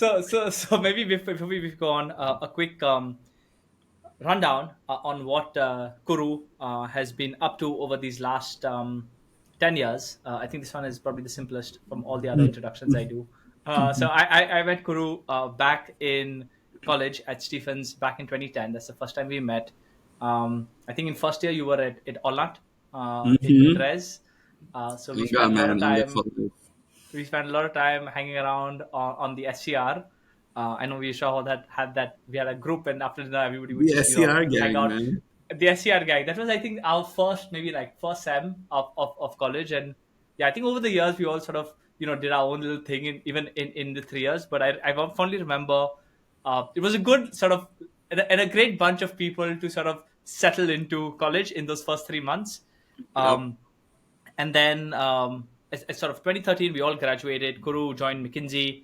So maybe before we go on, a quick rundown on what Kuru has been up to over these last 10 years. I think this one is probably the simplest from all the other introductions I do. So I met Kuru back in college at Stephens back in 2010. That's the first time we met. I think in first year you were at Olnat in Mm-hmm. Res. So we Inga, spent a lot of man, Inga for time life. we spent a lot of time hanging around on the SCR. I know we saw that had that we had a group, and after dinner, everybody would The just SCR hang gang, out. man. The SCR guy. That was, I think, our first maybe like first sem of college, and yeah, I think over the years we all sort of did our own little thing in the 3 years. But I fondly remember it was a good sort of and a great bunch of people to sort of settle into college in those first 3 months. Yep. Um, and then as sort of 2013 we all graduated. Kuru joined McKinsey,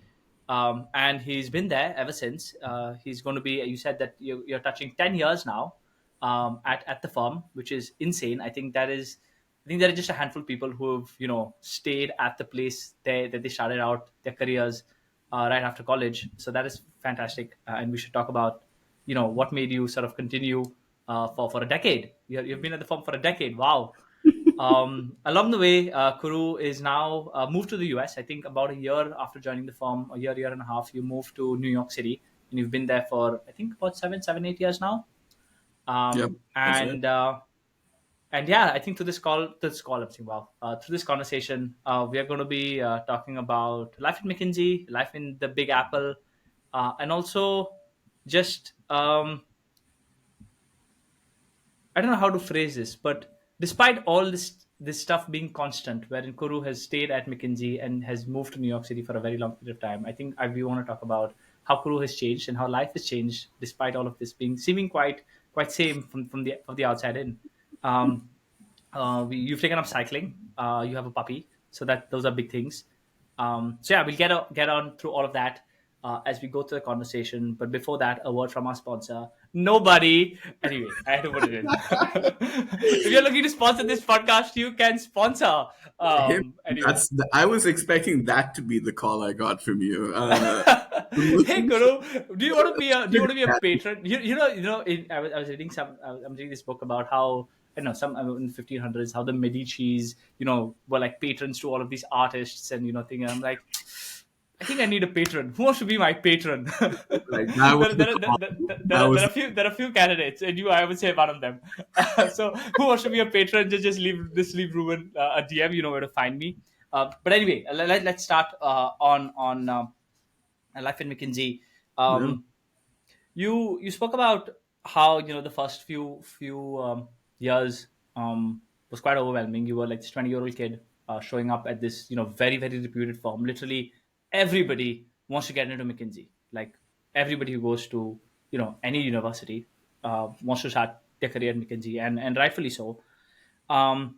and he's been there ever since. He's going to be, you said that you're touching 10 years now at the firm, which is insane. I think there are just a handful of people who have stayed at the place that they started out their careers right after college. So that is fantastic, and we should talk about what made you sort of continue for a decade. You've been at the firm for a decade. Wow. Along the way, Kuru is now moved to the US. I think about a year after joining the firm, year and a half, you moved to New York City, and you've been there for I think about 8 years now. Yep. Um, That's it. and uh, and yeah, I think I'm saying, wow, through this conversation, we are going to be talking about life at McKinsey, life in the Big Apple, and also just I don't know how to phrase this, but despite all this stuff being constant, wherein Kuru has stayed at McKinsey and has moved to New York City for a very long period of time, I think we want to talk about how Kuru has changed and how life has changed despite all of this being seeming quite same from the outside in. Um, you've taken up cycling. You have a puppy, so that those are big things. So yeah, we'll get on through all of that as we go through the conversation. But before that, a word from our sponsor. Nobody. Anyway, I had to put it in. If you're looking to sponsor this podcast, you can sponsor. Him. Anyway. I was expecting that to be the call I got from you. Hey Guru, do you want to be a Yeah. patron? I was reading I'm reading this book about how I don't know some in 1500s how the Medici's were like patrons to all of these artists and thinking I'm like I think I need a patron. Who wants to be my patron? Like that was there, the there, there, call. there, there That are there was are few candidates, and I would say one of them. So who wants to be a patron? Just leave Ruben a DM. You know where to find me. But anyway, let's start on life in McKinsey. yeah. Um, you spoke about how the first few years was quite overwhelming. You were like this 20-year-old kid showing up at this very very reputed firm. Literally everybody wants to get into McKinsey. Like everybody who goes to any university wants to start their career at McKinsey, and rightfully so. Um,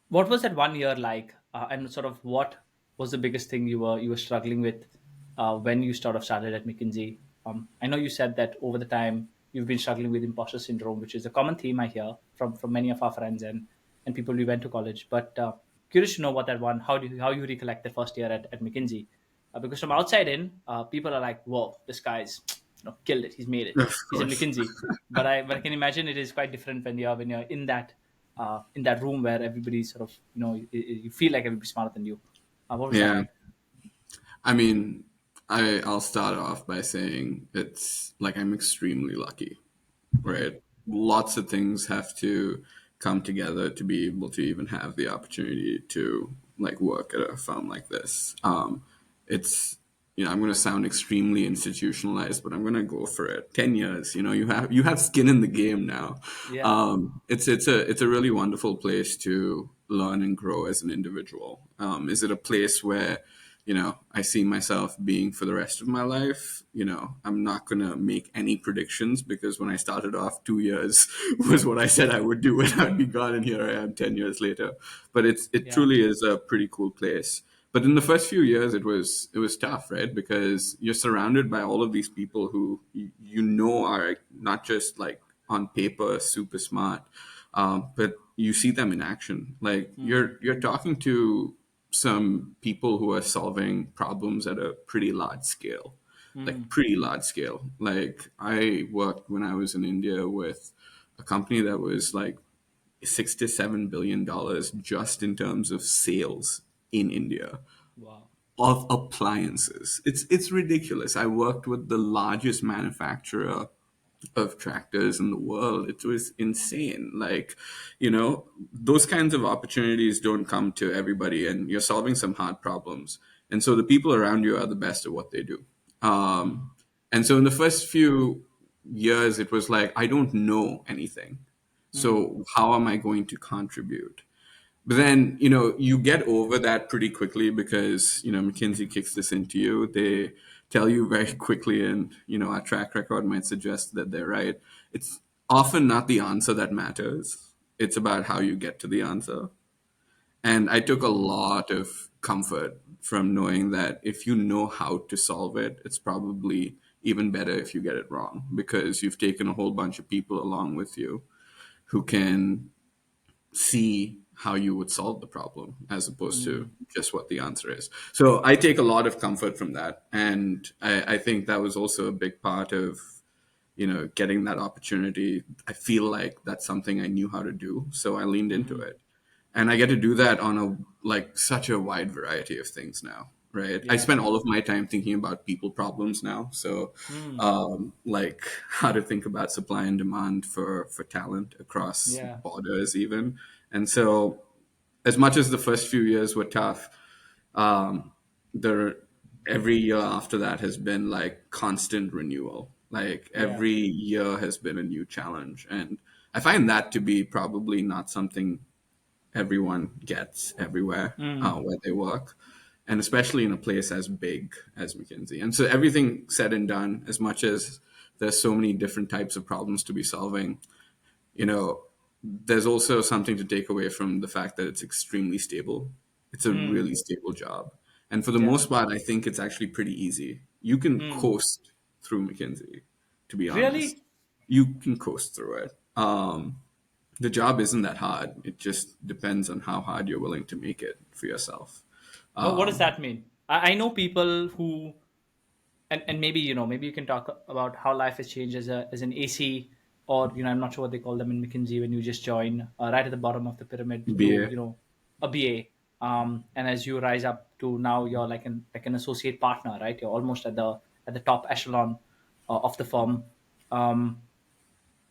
what was that one year like, and sort of what was the biggest thing you were struggling with when you sort of started at McKinsey? I know you said that over the time you've been struggling with imposter syndrome, which is a common theme I hear from many of our friends and people we went to college. But curious to know what that one, how you recollect the first year at McKinsey, because from outside in, people are like, "Whoa, this guy's killed it. He's made it. Of He's in course. McKinsey." But I can imagine it is quite different when you're in that room where everybody sort of you feel like everybody's smarter than you. What was that Yeah. like? I mean, I'll start off by saying it's like I'm extremely lucky, right? Lots of things have to come together to be able to even have the opportunity to like work at a firm like this. It's I'm going to sound extremely institutionalized, but I'm going to go for it. 10 years, you have skin in the game now. Yeah. It's a really wonderful place to learn and grow as an individual. Is it a place where I see myself being for the rest of my life? I'm not going to make any predictions because when I started off, 2 years was what I said I would do and I'd be gone. And here I am 10 years later. But it Yeah. truly is a pretty cool place. But in the first few years, it was tough, right? Because you're surrounded by all of these people who are not just like on paper super smart, but you see them in action. Like Hmm. you're talking to some people who are solving problems at a pretty large scale, like Mm. pretty large scale. Like I worked when I was in India with a company that was like $6 to $7 billion just in terms of sales in India Wow. of appliances. It's ridiculous. I worked with the largest manufacturer of tractors in the world. It was insane. Like, those kinds of opportunities don't come to everybody, and you're solving some hard problems. And so the people around you are the best at what they do. Mm. And so in the first few years, it was like, I don't know anything. Mm. So how am I going to contribute? But then, you get over that pretty quickly because, McKinsey kicks this into you. They tell you very quickly, and, our track record might suggest that they're right. It's often not the answer that matters, it's about how you get to the answer. And I took a Mm. lot of comfort from knowing that if you know how to solve it, it's probably even better if you get it wrong because you've taken a whole bunch of people along with you who can see how you would solve the problem as opposed to Mm. just what the answer is. So I take a lot of comfort from that. And I think that was also a big part of, getting that opportunity. I feel like that's something I knew how to do. So I leaned into Mm. it. And I get to do that on such a wide variety of things now. Right. I Yeah. spend all of my time thinking about people problems now. So, Mm. like how to think about supply and demand for talent across Yeah. borders, even. And so, as much as the first few years were tough, um, there every year after that has been like constant renewal. Like Yeah. every year has been a new challenge, and I find that to be probably not something everyone gets everywhere Mm. where they work, and especially in a place as big as McKinsey. And so, everything said and done, as much as there's so many different types of problems to be solving, you know, there's also something to take away from the fact that it's extremely stable. It's a Mm. really stable job. And for the Yeah. most part, I think it's actually pretty easy. You can Mm. coast through McKinsey, to be honest. Really? You can coast through it. The job isn't that hard. It just depends on how hard you're willing to make it for yourself. What does that mean? I know people who, and maybe maybe you can talk about how life has changed as an AC, or I'm not sure what they call them in McKinsey when you just join right at the bottom of the pyramid to BA. a BA, and as you rise up to now you're like an associate partner, right? You're almost at the top echelon of the firm. Um,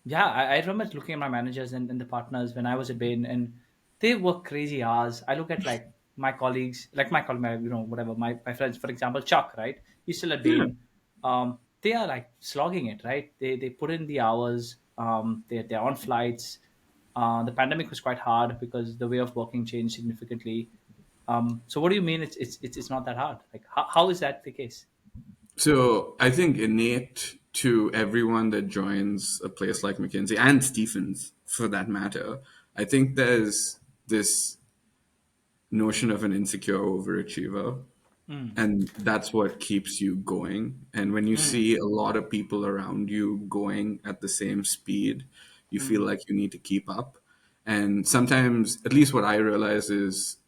Yeah, I remember looking at my managers and the partners when I was at Bain, and they work crazy hours. I look at like my colleagues, like my whatever my friends, for example, Chuck, right? He's still at Yeah. Bain. They are like slogging it, right? They put in the hours. They're on flights. The pandemic was quite hard because the way of working changed significantly. So what do you mean? It's not that hard. Like how is that the case? So I think innate to everyone that joins a place like McKinsey and Stephens, for that matter, I think there's this notion of an insecure overachiever, Mm, and that's what keeps you going. And when you mm, see a lot of people around you going at the same speed, you feel mm, like you need to keep up. And sometimes, at least what I realize is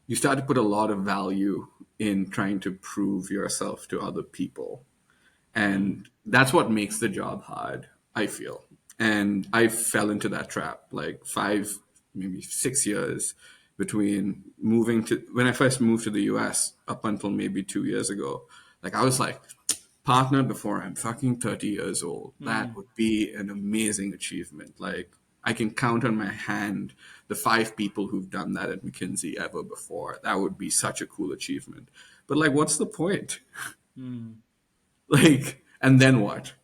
you start to put a lot of value in trying to prove yourself to other people. mm, And that's what makes the job hard, I feel. And I fell into that trap like 5, maybe 6 years between moving to when I first moved to the US up until maybe 2 years ago. Like I was like, partner before I'm fucking 30 years old. That mm, would be an amazing achievement. Like I can count on my hand the 5 people who've done that at McKinsey ever before. That would be such a cool achievement. But like, what's the point? mm, Like, and then what?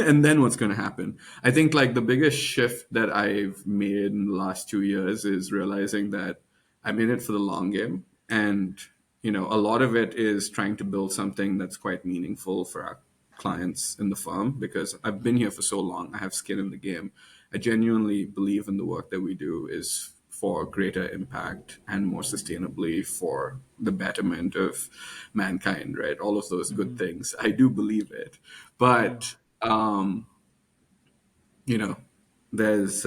And then what's going to happen? I think like the biggest shift that I've made in the last 2 years is realizing that I'm in it for the long game. And, a lot of it is trying to build something that's quite meaningful for our clients in the firm because I've been here for so long. I have skin in the game. I genuinely believe in the work that we do is for greater impact and more sustainably for the betterment of mankind, right? All of those good mm, things. I do believe it. mm. But, you know, there's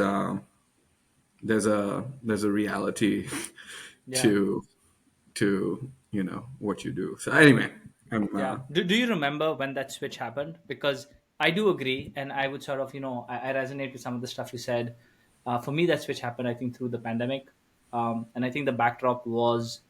there's a reality Yeah. to to what you do. So anyway, I'm Yeah. Do you remember when that switch happened? Because I do agree, and I would sort of, I resonate with some of the stuff you said. For me, that switch happened, I think, through the pandemic. And I think the backdrop was,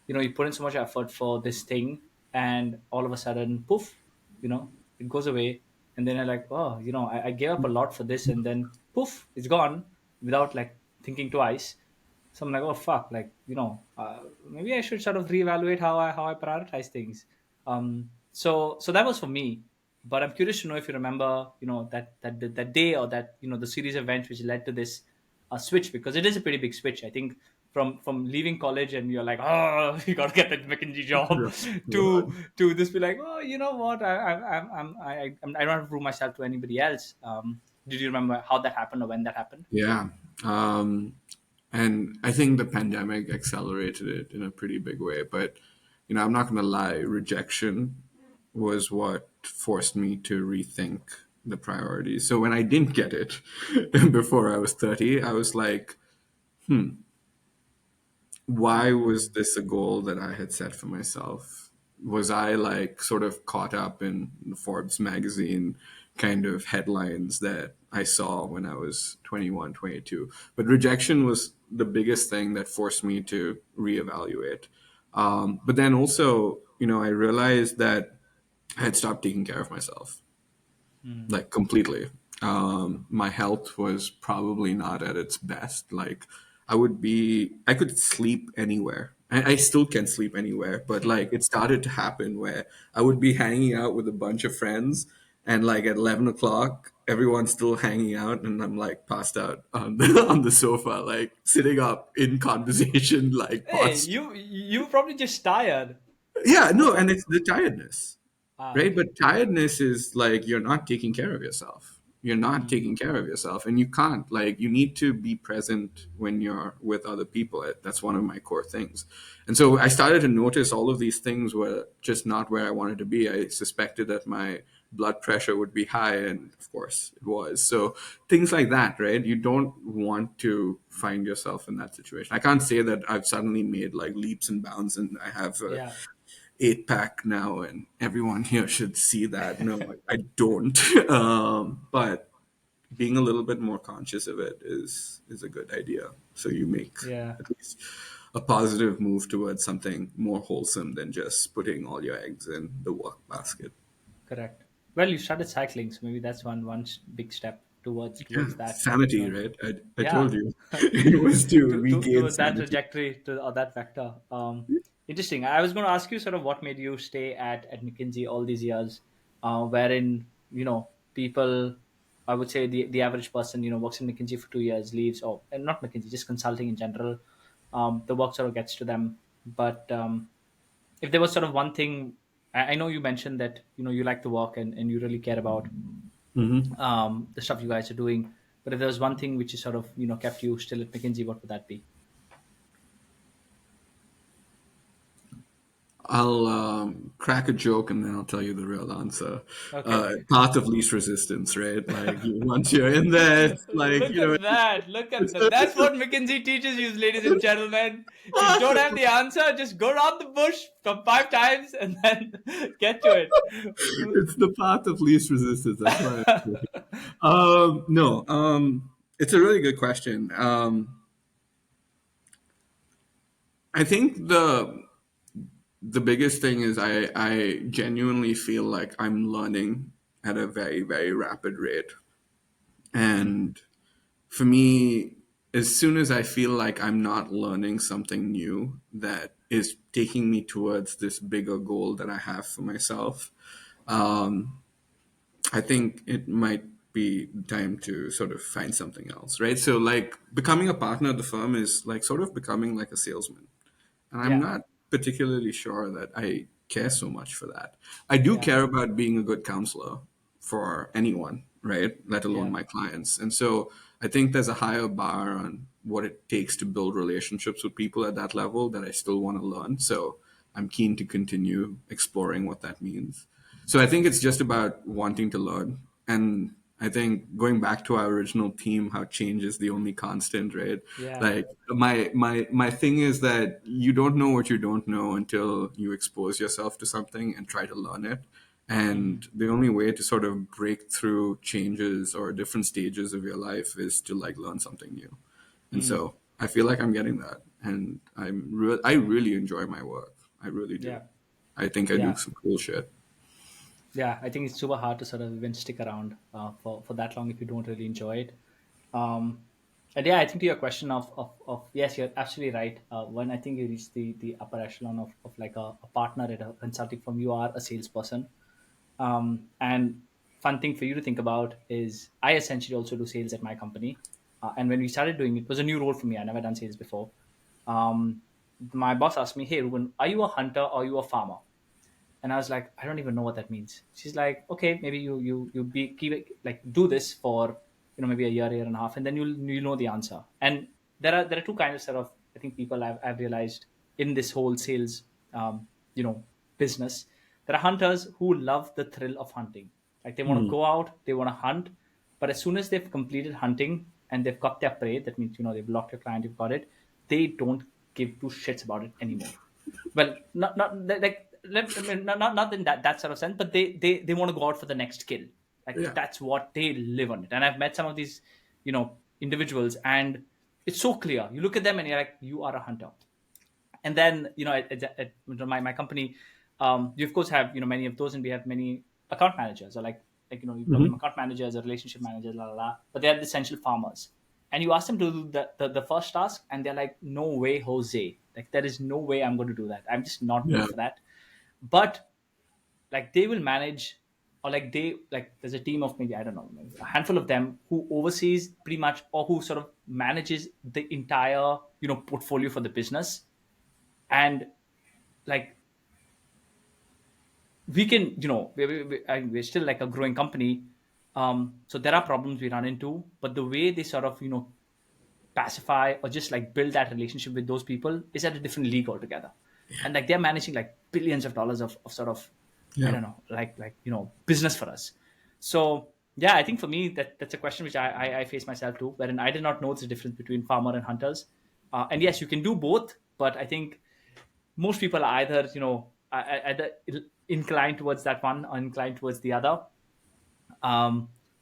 you put in so much effort for this thing, and all of a sudden, poof, it goes away. And then I'm like, oh, I gave up a lot for this, and then poof, it's gone without like thinking twice. So I'm like, oh fuck, like maybe I should sort of reevaluate how I prioritize things. So that was for me. But I'm curious to know if you remember, that day, or that the series of events which led to this switch, because it is a pretty big switch. I think from leaving college and you're like, oh, you gotta get that McKinsey job, to right. this be like, oh, you know what, I don't have to prove myself to anybody else. Did you remember how that happened or when that happened? Yeah. And I think the pandemic accelerated it in a pretty big way. But, I'm not going to lie, rejection was what forced me to rethink the priorities. So when I didn't get it before I was 30, I was like, why was this a goal that I had set for myself? Was I like sort of caught up in the Forbes magazine kind of headlines that I saw when I was 21, 22? But rejection was the biggest thing that forced me to reevaluate. But then also, I realized that I had stopped taking care of myself, Mm. like completely. My health was probably not at its best. Like I could sleep anywhere. I still can sleep anywhere, but like it started to happen where I would be hanging out with a bunch of friends, and like at 11 o'clock, everyone's still hanging out, and I'm like passed out on on the sofa, like sitting up in conversation, like Hey, past. you probably just tired. Yeah, That's no, and what. it's the tiredness. Right? Okay. But tiredness is like you're not taking care of yourself. You're not Mm. taking care of yourself, and you can't. Like, you need to be present when you're with other people. That's one of my core things. And so I started to notice all of these things were just not where I wanted to be. I suspected that my blood pressure would be high, and of course it was. So things like that, right? You don't want to find yourself in that situation. I can't say that I've suddenly made like leaps and bounds and I have a Yeah. 8 pack now, and everyone here should see that. No, I don't. But being a little bit more conscious of it is a good idea. So you make Yeah. at least a positive move towards something more wholesome than just putting all your eggs in the work basket. Correct. Well, you started cycling, so maybe that's one big step towards Yeah, that. sanity, right? I told Yeah. you it was to regain Towards that sanity. trajectory, or that vector. Interesting. I was going to ask you sort of what made you stay at McKinsey all these years, wherein people, I would say the average person works in McKinsey for 2 years, leaves, or and not McKinsey, just consulting in general. The work sort of gets to them, but if there was sort of one thing, I know you mentioned that you like the work, and you really care about Mhm. the stuff you guys are doing. But if there was one thing which is sort of kept you still at McKinsey, what would that be? I'll crack a joke and then I'll tell you the real answer. Okay. Path of least resistance, right? Like once you're in there, it's like Look at that! Look at that! That's what McKinsey teaches you, ladies and gentlemen. If you don't have the answer, just go around the bush come 5 times and then get to it. it's the path of least resistance. That's why. No, it's a really good question. I think the biggest thing is I genuinely feel like I'm learning at a very, very rapid rate. And for me, as soon as I feel like I'm not learning something new that is taking me towards this bigger goal that I have for myself, um, I think it might be time to sort of find something else, right? So, like, becoming a partner at the firm is like sort of becoming like a salesman. And I'm Yeah, not particularly sure that I care so much for that. I do yeah, care about being a good counselor for anyone, right? Let alone yeah, my clients. And so I think there's a higher bar on what it takes to build relationships with people at that level that I still want to learn. So I'm keen to continue exploring what that means. So I think it's just about wanting to learn. And I think going back to our original theme, how change is the only constant, right? Yeah. Like my thing is that you don't know what you don't know until you expose yourself to something and try to learn it. Mm, And the only way to sort of break through changes or different stages of your life is to like learn something new. And mm, so I feel like I'm getting that, and I really enjoy my work. I really do. yeah. I think I do Yeah. some cool shit. Yeah. I think it's super hard to sort of even stick around for that long if you don't really enjoy it. Um, and yeah, I think to your question of yes, you're absolutely right. When I think you reach the upper echelon of like a partner at a consulting firm, you are a salesperson. And fun thing for you to think about is I essentially also do sales at my company. And when we started doing it, it was a new role for me. I never done sales before. Um, my boss asked me, "Hey, Ruben, are you a hunter or are you a farmer?" And I was like, I don't even know what that means. She's like, okay, maybe you be keep it, like do this for maybe a year and a half, and then you'll know the answer. And there are two kinds of sort of I think people I've realized in this whole sales you know business. There are hunters who love the thrill of hunting. Like they want to Hmm. go out, they want to hunt, but as soon as they've completed hunting and they've got their prey, that means they've locked your client, you've got it. They don't give two shits about it anymore. Well, not like I mean, not in that sort of sense, but they want to go out for the next kill. Like Yeah. that's what they live on it. And I've met some of these individuals, and it's so clear. You look at them and you're like, you are a hunter. And then at my company, you of course have many of those, and we have many account managers, or like you call them Hmm. account managers or relationship managers, la la la. But they're the essential farmers, and you ask them to do the first task, and they're like, no way, Jose, like there is no way I'm going to do that. I'm just not Yeah. built for that. But like they will manage, or like there's a team of maybe I don't know, maybe a handful of them who oversees pretty much, or who sort of manages the entire portfolio for the business. And like we can we're still like a growing company, so there are problems we run into, but the way they sort of pacify or just like build that relationship with those people is at a different league altogether. And like they're managing like billions of dollars of sort of I Yeah. don't know, like business for us. So yeah, I think for me that's a question which I face myself too, wherein I did not know the difference between farmer and hunters. And yes, you can do both, but I think most people are either either inclined towards that one or inclined towards the other.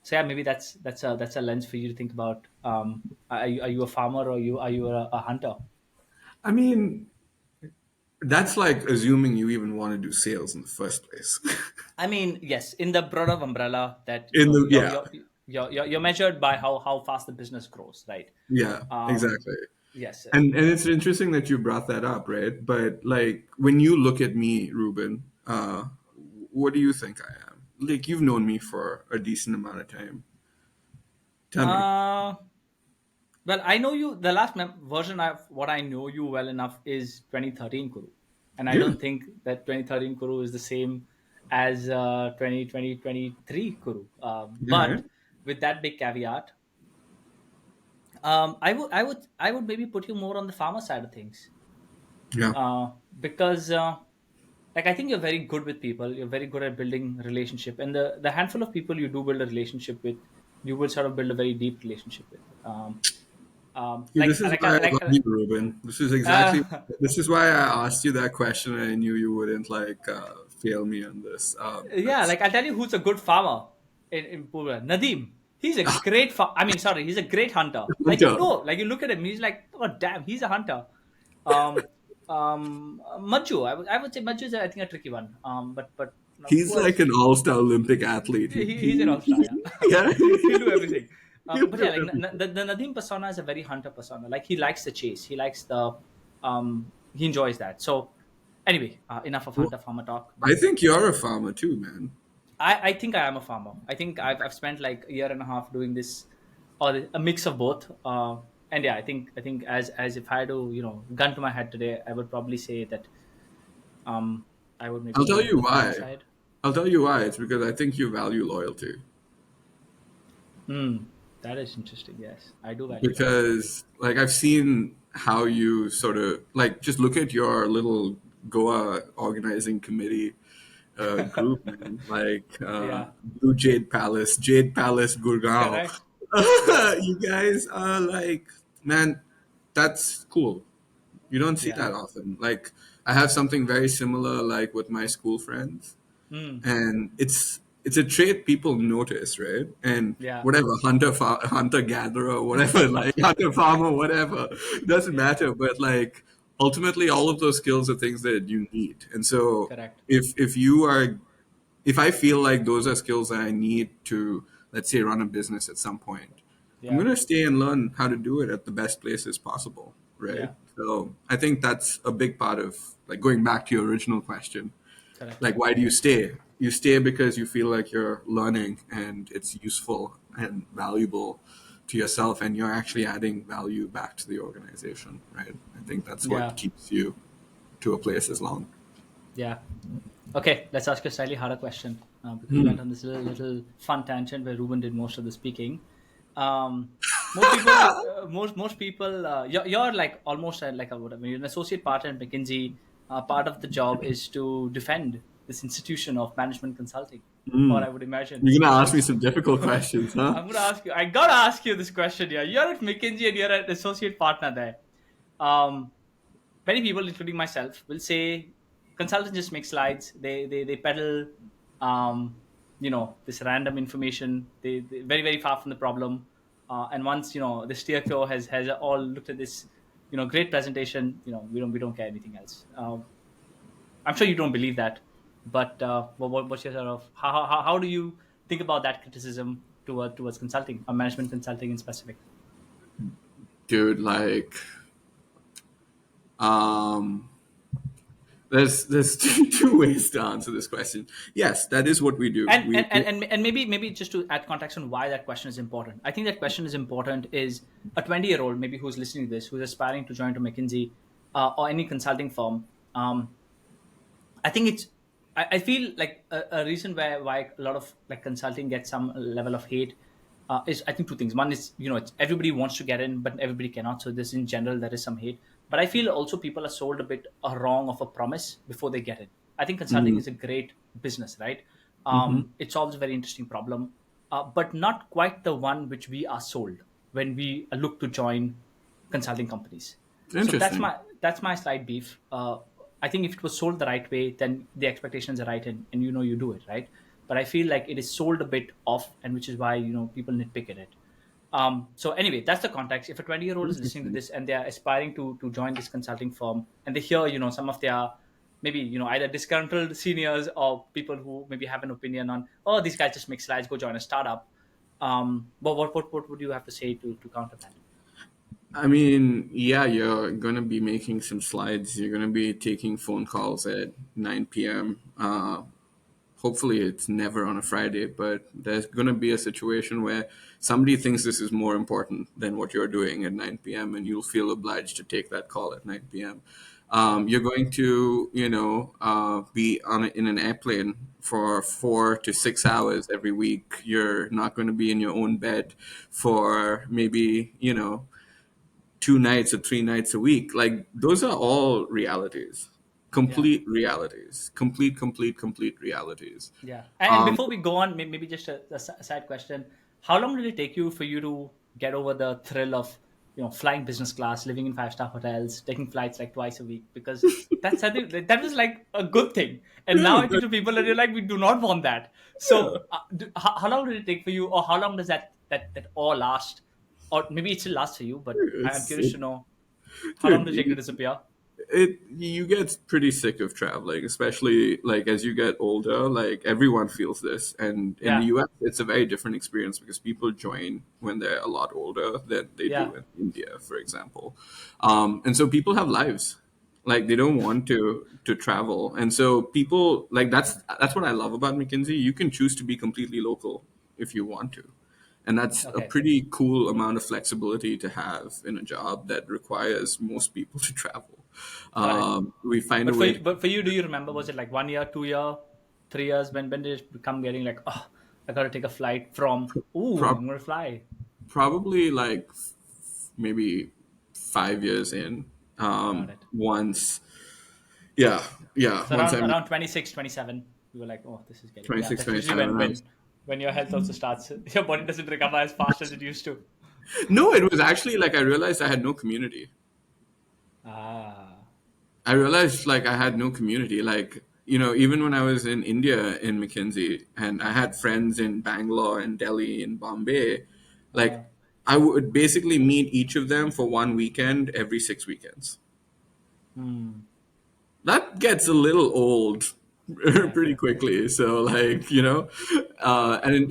So yeah, maybe that's a lens for you to think about. Are you a farmer, or are you a hunter? I mean, that's like assuming you even want to do sales in the first place. I mean, yes, in the broader umbrella that In the you're yeah, you're measured by how fast the business grows, right? yeah, um exactly. yes. And it's interesting that you brought that up, right? But like when you look at me, Ruben, what do you think I am? Like you've known me for a decent amount of time. Tell me. uh Well, I know you. The last version of what I know you well enough is 2013 Kuru, and I Yeah, don't think that 2013 Kuru is the same as 2023 Kuru. yeah, yeah, But with that big caveat, I would maybe put you more on the farmer side of things, yeah. because like I think you're very good with people. You're very good at building relationship, and the handful of people you do build a relationship with, you will sort of build a very deep relationship with. See, this is why I love you, Ruben. This is exactly. uh, This is why I asked you that question, and I knew you wouldn't like fail me on this. Yeah, That's like I'll tell you who's a good farmer in Pura. Nadeem. He's a great I mean, sorry, he's a great hunter. Like Hunter. like you look at him, he's like, oh damn, he's a hunter. Um, Majju, I would say Majju is I think a tricky one. But He's who like else? an all-star Olympic athlete. He's an all-star, yeah. Yeah, He'll do everything. he'll But do yeah, like everything. the Nadeem persona is a very hunter persona. Like he likes the chase. He likes he enjoys that. So anyway, enough of Well, hunter farmer talk. I But think you're a farmer too, man. I think I am a farmer. I think I've spent like a year and a half doing this, or a mix of both. And yeah, I think as if I had to gun to my head today, I would probably say that um I would maybe I'll tell lean to you the farmer why. side. I'll tell you why. It's because I think you value loyalty. Hmm, that is interesting. Yes, I do value loyalty. Because like I've seen how you sort of like just look at your little Goa organizing committee group, man. Like Yeah. Blue Jade Palace, Gurgaon. Correct. Yeah. You guys are like, man, that's cool. You don't see Yeah. that often. Like I have something very similar, like with my school friends, Mm. and it's a trait people notice, right? And Yeah. whatever hunter gatherer, whatever, like hunter farmer, whatever, doesn't Yeah. matter. But like ultimately, all of those skills are things that you need. And so Correct. if I feel like those are skills that I need to, let's say, run a business at some point, I'm Yeah. going to stay and learn how to do it at the best places possible, right? Yeah. So I think that's a big part of like going back to your original question. Correct. Like, why do you stay? You stay because you feel like you're learning and it's useful and valuable to yourself, and you're actually adding value back to the organization, right? I think that's what Yeah. keeps you to a place as long. Yeah. Okay, let's ask you a slightly harder question because we went on this little fun tangent where Ruben did most of the speaking. Um, most people, you're like almost like a whatever. You're an associate partner in McKinsey. Part of the job is to defend this institution of management consulting, or I would imagine, You're gonna ask me because some difficult questions, huh? I'm gonna ask you. I gotta ask you this question here. You're at McKinsey and you're an associate partner there. Um, Many people, including myself, will say consultants just make slides. They peddle, this random information. They very very far from the problem. And once the steerco has all looked at this, great presentation. We don't care anything else. I'm sure you don't believe that, but what's your sort of how do you think about that criticism towards consulting or management consulting in specific? Dude, like, um, there's two ways to answer this question. Yes, that is what we do. And maybe just to add context on why that question is important, I think that question is important is a 20-year-old maybe who's listening to this, who's aspiring to join to McKinsey or any consulting firm. I think I feel like a reason why a lot of like consulting gets some level of hate is I think two things. One is it's, everybody wants to get in, but everybody cannot. So this in general there is some hate. But I feel also people are sold a bit wrong of a promise before they get in. I think consulting Mm, is a great business, right? hmm. It solves a very interesting problem, but not quite the one which we are sold when we look to join consulting companies. So that's Interesting. my slight beef. I think if it was sold the right way, then the expectations are right, and you do it right. But I feel like it is sold a bit off, and which is why people nitpick at it. So anyway, that's the context. If a 20-year-old is listening to Interesting. this and they are aspiring to join this consulting firm, and they hear some of their maybe either disgruntled seniors or people who maybe have an opinion on, oh, these guys just make slides, go join a startup. But what would you have to say to counter that? I mean, yeah, you're gonna be making some slides. You're gonna be taking phone calls at 9 p.m. Hopefully it's never on a Friday, but there's going to be a situation where somebody thinks this is more important than what you're doing at 9 p.m. and you'll feel obliged to take that call at 9 p.m. Yeah, You're going to, be in an airplane for 4 to 6 hours every week. You're not going to be in your own bed for maybe, 2 nights or 3 nights a week. Like those are all realities, yeah. complete realities, complete realities. Yeah, and Um, before we go on, maybe just a side question: how long did it take you for you to get over the thrill of flying business class, living in five-star hotels, taking flights like twice a week? Because that's I think that was like a good thing, and now yeah, I think to people that you're like, we do not want that. yeah, So, how long did it take for you, or how long does that all last, or maybe it still lasts for you? But I'm it's curious to know how long dude. does it take to disappear? You get pretty sick of traveling, especially like as you get older. Like everyone feels this, and in the Yeah, US, it's a very different experience because people join when they're a lot older than they yeah, do in India, for example. And so people have lives. Like they don't want to travel, and so people like that's what I love about McKinsey. You can choose to be completely local if you want to. And that's a okay. pretty cool amount of flexibility to have in a job that requires most people to travel. Got it. We find a But for way you, to but for you, do you remember? Was it like 1 year, 2 year, 3 years? When did it become getting like, oh, I got to take a flight from? Ooh, prob- I'm gonna fly. probably like maybe 5 years in. Got it. Once, yeah, yeah. So Once around I'm around 26, 27. You were like, oh, this is getting, yeah. 26, That's usually 27. when your health also starts. Your body doesn't recover as fast as it used to. No, it was actually like I realized I had no community. Ah, I realized like I had no community. Like, even when I was in India in McKinsey and I had friends in Bangalore and Delhi and Bombay, like ah, I would basically meet each of them for one weekend every 6 weekends. hmm. That gets a little old Yeah. pretty quickly. So, like,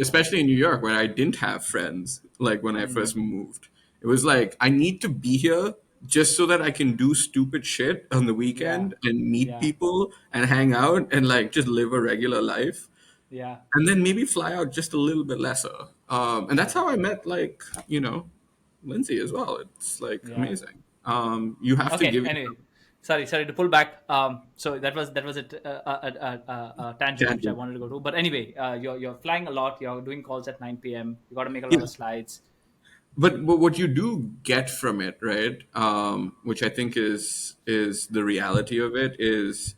especially in New York, where I didn't have friends, like when I Hmm. first moved, it was like, I need to be here just so that I can do stupid shit on the Yeah. weekend and meet Yeah. people and hang out and like just live a regular life. Yeah. And then maybe fly out just a little bit lesser. And that's Yeah. how I met, like, Lindsay as well. It's like Yeah. amazing. You have to Okay. give Anyway, sorry to pull back. So that was a tangent which I it. wanted to go to. But anyway, you're flying a lot. You're doing calls at 9 p.m. You got to make a lot Yeah. of slides. But what you do get from it, right? Which I think is the reality of it, is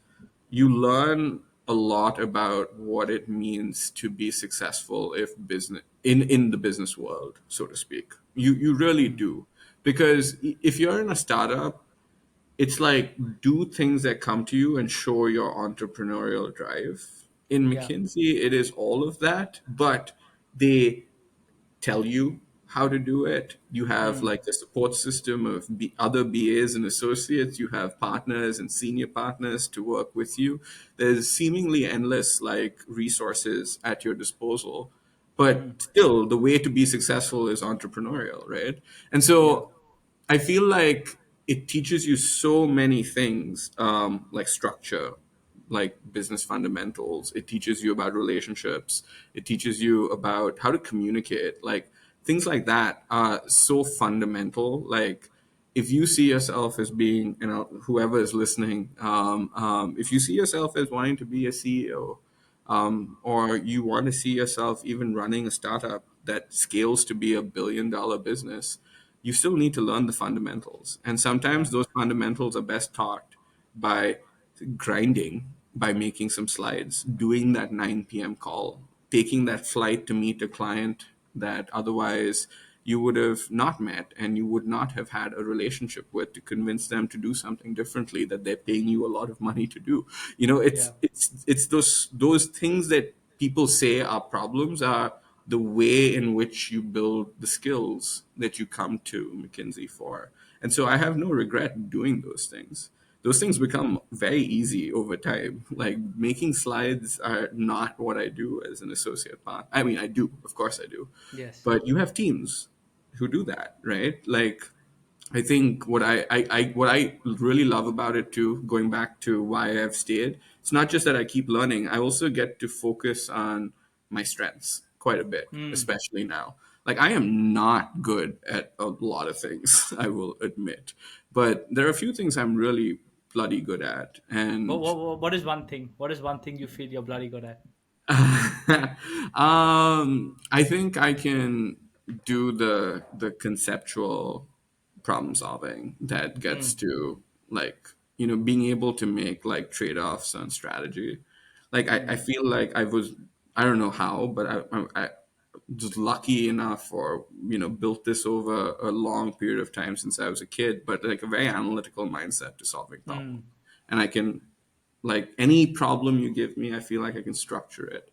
you learn a lot about what it means to be successful if business in the business world, so to speak. You really Hmm. do, because if you're in a startup, it's like do things that come to you and show your entrepreneurial drive. In Yeah. McKinsey, it is all of that, but they tell you how to do it. You have Hmm. like a support system of other BAs and associates. You have partners and senior partners to work with you. There's seemingly endless like resources at your disposal. Hmm. But still, the way to be successful is entrepreneurial, right? And Yeah. so I feel like it teaches you so many things, like structure, like business fundamentals. It teaches you about relationships. It teaches you about how to communicate. Like things like that are so fundamental. Like if you see yourself as being, whoever is listening, if you see yourself as wanting to be a CEO, or you want to see yourself even running a startup that scales to be $1 billion business, you still need to learn the fundamentals. And sometimes Yeah. those fundamentals are best taught by grinding, by making some slides, doing that 9 p.m. call, taking that flight to meet a client that otherwise you would have not met and you would not have had a relationship with, to convince them to do something differently that they're paying you a lot of money to do. Yeah. It's those things that people say are problems are the way in which you build the skills that you come to McKinsey for. And so I have no regret doing those things. Those things become very easy over time. Like making slides are not what I do as an associate partner. I mean, I do, of course I do, Yes. but you have teams who do that, right? Like I think what I really love about it too, going back to why I've stayed, it's not just that I keep learning. I also get to focus on my strengths quite a bit, Hmm. especially now. Like I am not good at a lot of things, I will admit, but there are a few things I'm really bloody good at, What, and what is one thing? What is one thing you feel you're bloody good at? I think I can do the conceptual problem solving that gets Hmm. to like being able to make like trade-offs on strategy. Like I Hmm. feel like I don't know how, but I just lucky enough, or built this over a long period of time since I was a kid, but like a very analytical mindset to solving problems. Hmm. And I can, like, any problem you give me, I feel like I can structure it.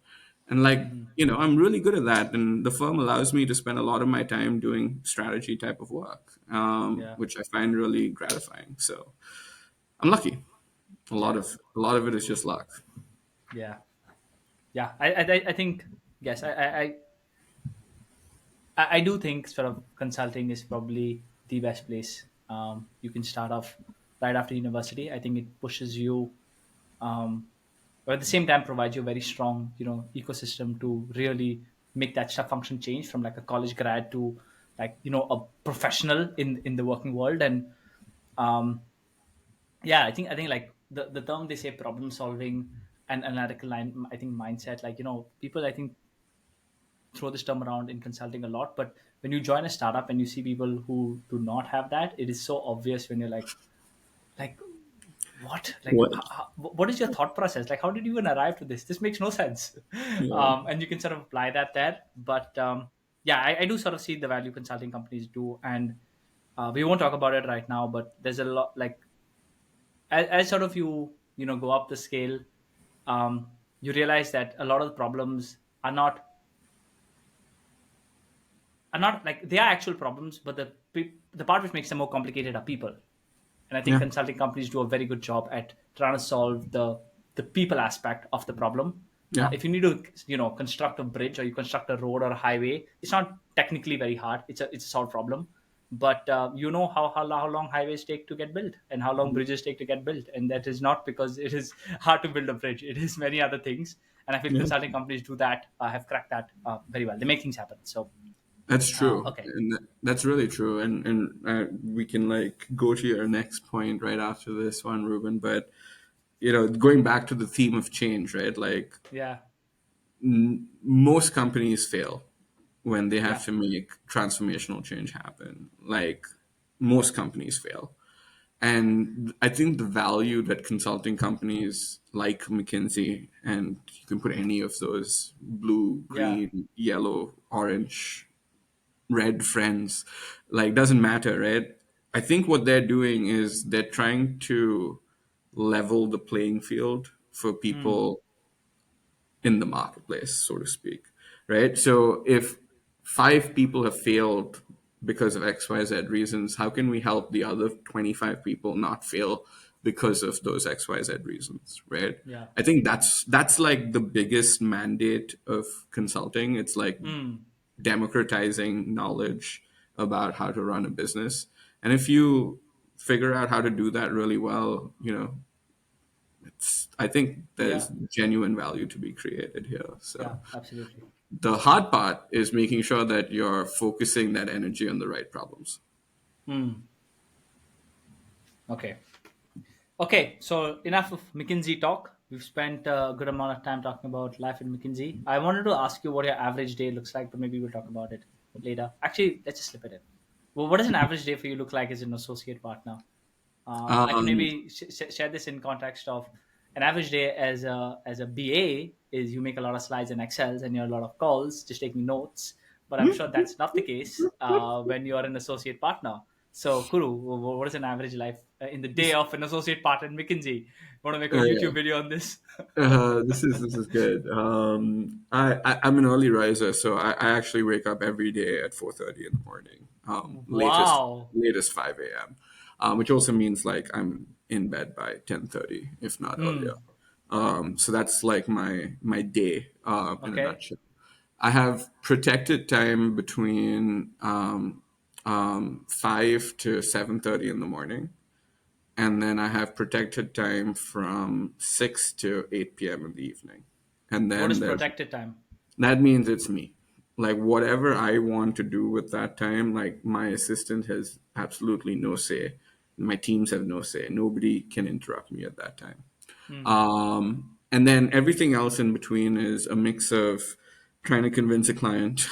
And like, Hmm. I'm really good at that. And the firm allows me to spend a lot of my time doing strategy type of work, Yeah. which I find really gratifying. So I'm lucky. Yeah. A lot of it is just luck. Yeah. Yeah. I think yes. I do think sort of consulting is probably the best place. You can start off right after university. I think it pushes you, um, but at the same time provides you a very strong, ecosystem to really make that step function change from like a college grad to like a professional in the working world. And um, yeah, I think like the term they say problem solving and analytical line, I think mindset, like people I think throw this term around in consulting a lot, but when you join a startup and you see people who do not have that, it is so obvious when you're like What, like, What? what is your thought process? Like, how did you even arrive to this? This makes no sense. Yeah. And you can sort of apply that there. But yeah, I do sort of see the value consulting companies do. And we won't talk about it right now, but there's a lot, like, as sort of you go up the scale, you realize that a lot of the problems are not like they are actual problems, but the part which makes them more complicated are people. And I think Yeah. consulting companies do a very good job at trying to solve the people aspect of the problem. Yeah. If you need to construct a bridge, or you construct a road or a highway, it's not technically very hard. It's a solved problem. But how long highways take to get built, and how long bridges take to get built, and that is not because it is hard to build a bridge. It is many other things, and I feel Yeah. consulting companies do that, have cracked that very well. They make things happen. So That's true, okay. and that's really true. And we can like go to your next point right after this one, Ruben. But going back to the theme of change, right? Like Yeah. most companies fail when they have Yeah. to make transformational change happen. Like most companies fail. And I think the value that consulting companies like McKinsey, and you can put any of those blue, Yeah. green, yellow, orange, red friends, like doesn't matter, right? I think what they're doing is they're trying to level the playing field for Hmm. people in the marketplace, so to speak, right? So if five people have failed because of XYZ reasons, how can we help the other 25 people not fail because of those XYZ reasons, right? Yeah. I think that's like the biggest mandate of consulting. It's like Hmm. democratizing knowledge about how to run a business. And if you figure out how to do that really well, I think Yeah. there's genuine value to be created here. Yeah. So Absolutely. the hard part is making sure that you're focusing that energy on the right problems. Hmm. Okay. Okay. So enough of McKinsey talk. We've spent a good amount of time talking about life in McKinsey. I wanted to ask you what your average day looks like, but maybe we'll talk about it later. Actually, let's just slip it in. Well, what does an average day for you look like as an associate partner? I can Um, maybe share this in context of an average day as a BA is you make a lot of slides and Excels and you're a lot of calls, just taking notes. But I'm sure that's not the case when you are an associate partner. So, Kuru, what is an average life in the day of an associate partner in McKinsey? Want to make a yeah. YouTube video on this? This is good. I'm an early riser, so I actually wake up every day at 4:30 in the morning. Latest Wow. latest 5 a.m., which also means like I'm in bed by 10:30, if not earlier. Hmm. So that's like my day in a Okay. nutshell. I have protected time between 5 to 7:30 in the morning, and then I have protected time from 6 to 8 p.m. in the evening. And What then is there's protected time? that means it's me. Like whatever I want to do with that time, like my assistant has absolutely no say. My teams have no say. Nobody can interrupt me at that time. Hmm. And then everything else in between is a mix of trying to convince a client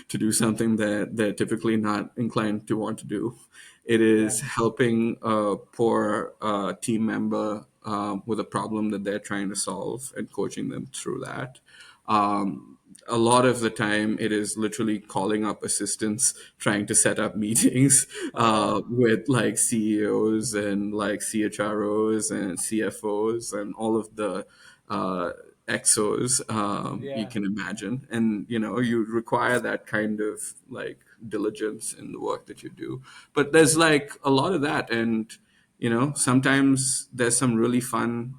to do something that they're typically not inclined to want to do. It Yeah. is helping a poor team member with a problem that they're trying to solve and coaching them through that. A lot of the time, it is literally calling up assistants, trying to set up meetings Oh. with like CEOs and like CHROs and CFOs and all of the uh, exos you Yeah. can imagine. And you require that kind of like diligence in the work that you do. But there's like a lot of that, and sometimes there's some really fun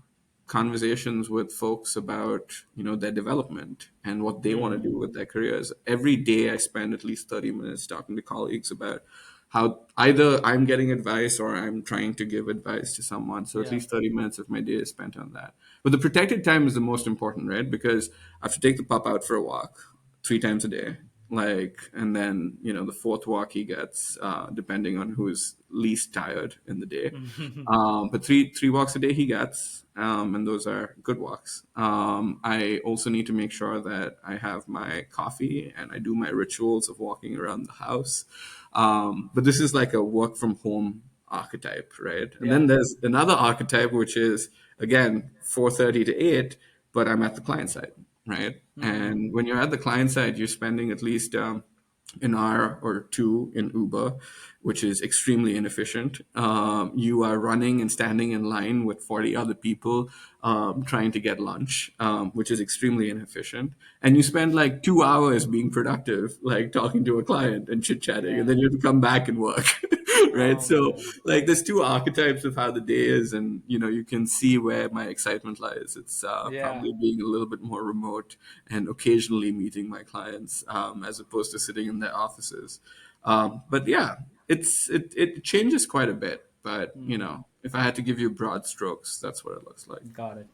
conversations with folks about their development and what they want to Hmm. do with their careers. Every day I spend at least 30 minutes talking to colleagues about how either I'm getting advice or I'm trying to give advice to someone. So at Yeah. least 30 minutes of my day is spent on that. But the protected time is the most important, right? Because I have to take the pup out for a walk 3 times a day. Like, and then, the fourth walk he gets, depending on who's least tired in the day. But three walks a day he gets, and those are good walks. I also need to make sure that I have my coffee and I do my rituals of walking around the house. But this is like a work from home archetype, right? And Yeah. then there's another archetype which is again 4:30 to 8, but I'm at the client side, right? Mm. And when you're at the client side, you're spending at least an hour or two in Uber, which is extremely inefficient. You are running and standing in line with 40 other people trying to get lunch, which is extremely inefficient. And you spend like 2 hours being productive, like talking to a client and chit chatting, and Yeah. then you have to come back and work. Right. Oh So, man. like, there's two archetypes of how the day is, and you can see where my excitement lies. It's Yeah. probably being a little bit more remote and occasionally meeting my clients as opposed to sitting in their offices. But yeah, it changes quite a bit. But Mm. if I had to give you broad strokes, that's what it looks like. Got it.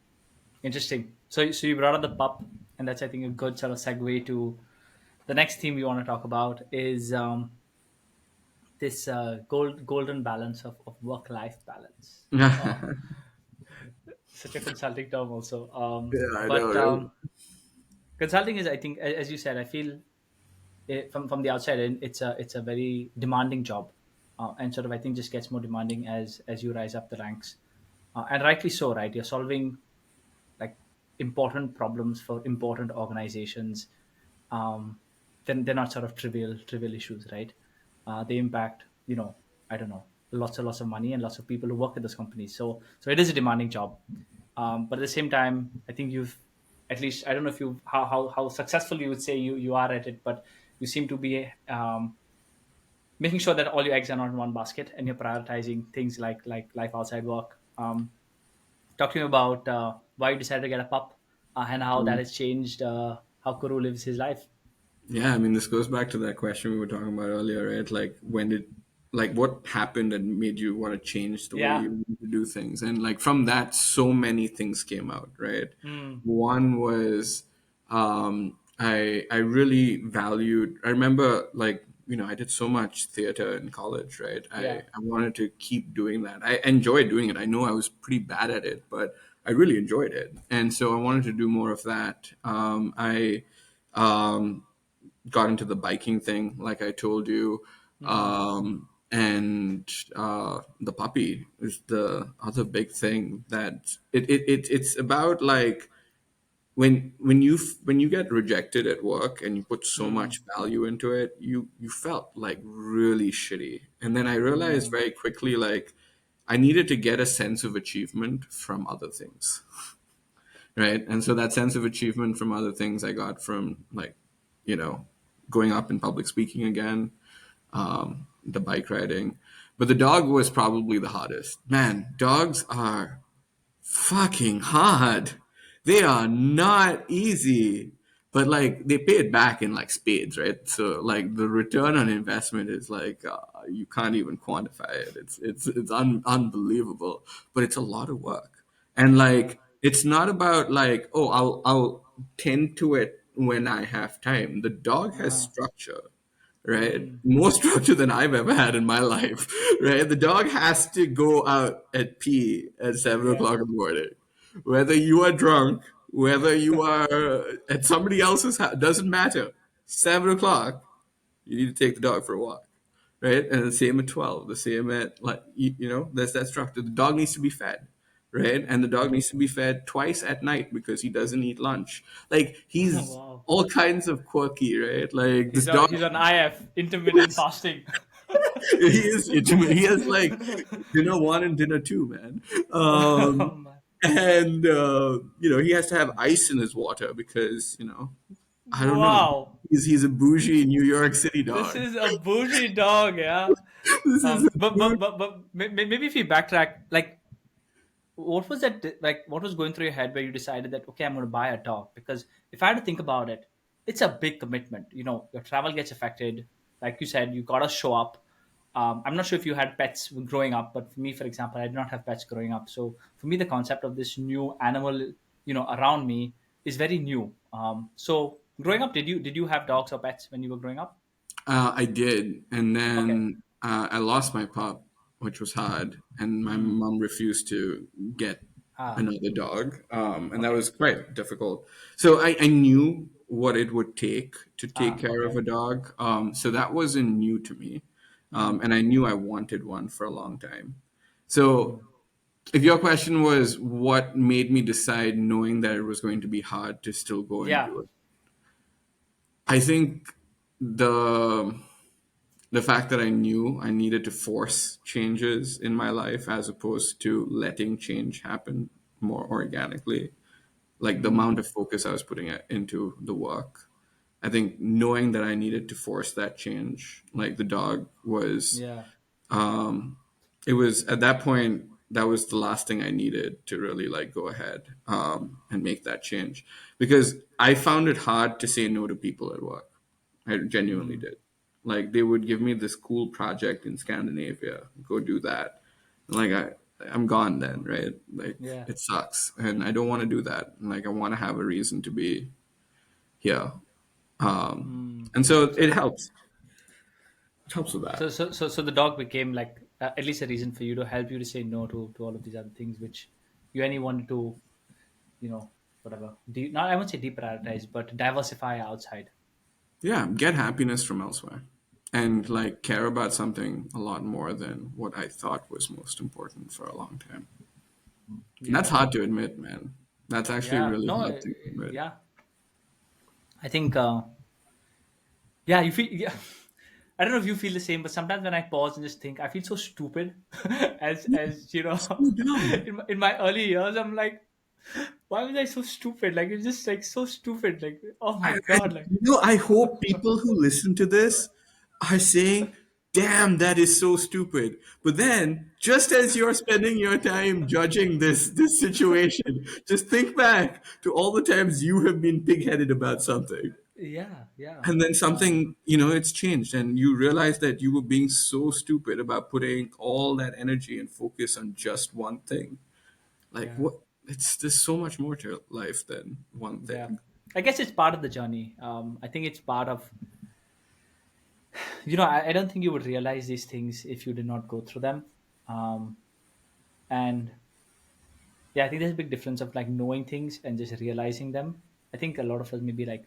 Interesting. So you brought up the pup, and that's I think a good sort of segue to the next theme we want to talk about is this golden balance of work life balance. Yeah, Such a consulting term also. I know, But right? consulting is, I think, as you said, I feel from the outside in, it's a very demanding job, and sort of I think just gets more demanding as you rise up the ranks, and rightly so, right? You're solving like important problems for important organizations. um, then they're not sort of trivial issues, right? They impact, I don't know, lots of money and lots of people who work at those companies. So it is a demanding job, but at the same time, I think you've, at least, I don't know if you how successful you would say you are at it, but you seem to be making sure that all your eggs are not in one basket, and you're prioritizing things like life outside work. Talk to me about why you decided to get a pup, and how that has changed how Kuru lives his life. Yeah, I mean, this goes back to that question we were talking about earlier, right? Like, what happened that made you want to change the way Yeah. you want to do things? And like from that, so many things came out, right? Mm, One was, I really valued. I remember, like, I did so much theater in college, right? yeah. I wanted to keep doing that. I enjoyed doing it. I know I was pretty bad at it, but I really enjoyed it, and so I wanted to do more of that. I um, got into the biking thing, like I told you. Mm, And the puppy is the other big thing that it's about, like, when you get rejected at work and you put so mm, much value into it, you felt like really shitty. And then I realized mm, very quickly, like, I needed to get a sense of achievement from other things, right? And so that sense of achievement from other things I got from, like, you know going up in public speaking again, the bike riding. But the dog was probably the hardest. Man, dogs are fucking hard. They are not easy, but like they pay it back in like spades, right? So like the return on investment is like, you can't even quantify it. It's unbelievable, but it's a lot of work. And yeah. like it's not about like, oh, I'll tend to it when I have time. The dog has Uh-huh. structure, right? Mm, More structure than I've ever had in my life, right? The dog has to go out at pee at 7 o'clock yeah. in the morning. Whether you are drunk, whether you are at somebody else's house, doesn't matter. 7 o'clock, you need to take the dog for a walk, right? And the same at 12, the same at, like, there's that structure. The dog needs to be fed, right? And the dog needs to be fed twice at night because he doesn't eat lunch. Like, he's Wow. all kinds of quirky, right? Like this He's on dog. he's on IF, intermittent fasting. He is intimate. He has like dinner one and dinner two, man. Oh, man. And he has to have ice in his water because I don't know. Wow. He's a bougie New York City This dog. is a bougie dog, yeah. This is a Maybe if you backtrack, like, what was that, like, what was going through your head where you decided that, okay, I'm going to buy a dog? Because if I had to think about it, it's a big commitment. Your travel gets affected. Like you said, you got to show up. I'm not sure if you had pets growing up, but for me, for example, I did not have pets growing up. So for me, the concept of this new animal, around me is very new. So growing up, did you have dogs or pets when you were growing up? I did, and Okay. then I lost my pup, which was hard, and my Mm. mom refused to get Ah. another dog, and that Okay. was quite difficult. So I knew what it would take to take Ah. care of Okay. a dog, so that wasn't new to me. Mm. And I knew I wanted one for a long time. So Mm. if your question was what made me decide, knowing that it was going to be hard, to still go and Yeah. do it, I think the the fact that I knew I needed to force changes in my life as opposed to letting change happen more organically, like the Mm. amount of focus I was putting into the work. I think knowing that I needed to force that change, like the dog was, Yeah. it was at that point, that was the last thing I needed to really like go ahead and make that change, because I found it hard to say no to people at work. I genuinely Mm. did. Like they would give me this cool project in Scandinavia, go do that. And like I'm gone then, right? Like Yeah. it sucks, and I don't want to do that. Like I want to have a reason to be here, Mm. and so So, it helps. It helps with that. so the dog became like at least a reason for you to help you to say no to all of these other things which you only wanted to, you know, whatever. Not I won't say deprioritize, but diversify outside. Yeah, get happiness from elsewhere, and like care about something a lot more than what I thought was most important for a long time. And that's Yeah. hard to admit, man. That's actually Yeah. really No. hard to admit. Yeah. I think. Yeah. You feel. Yeah. I don't know if you feel the same, but sometimes when I pause and just think, I feel so stupid. As you know, So dumb. in my early years, I'm like, why was I so stupid? Like it's just like so stupid. Like oh my god. Like I hope people who listen to this are saying, damn, that is so stupid. But then, just as you're spending your time judging this situation, just think back to all the times you have been pigheaded about something. yeah. Yeah. And then something, it's changed, and you realize that you were being so stupid about putting all that energy and focus on just one thing. Like, Yeah. what? There's so much more to life than one Yeah. thing. I guess it's part of the journey. I think it's part of, I don't think you would realize these things if you did not go through them. Um, and yeah, I think there's a big difference of like knowing things and just realizing them. I think a lot of us maybe like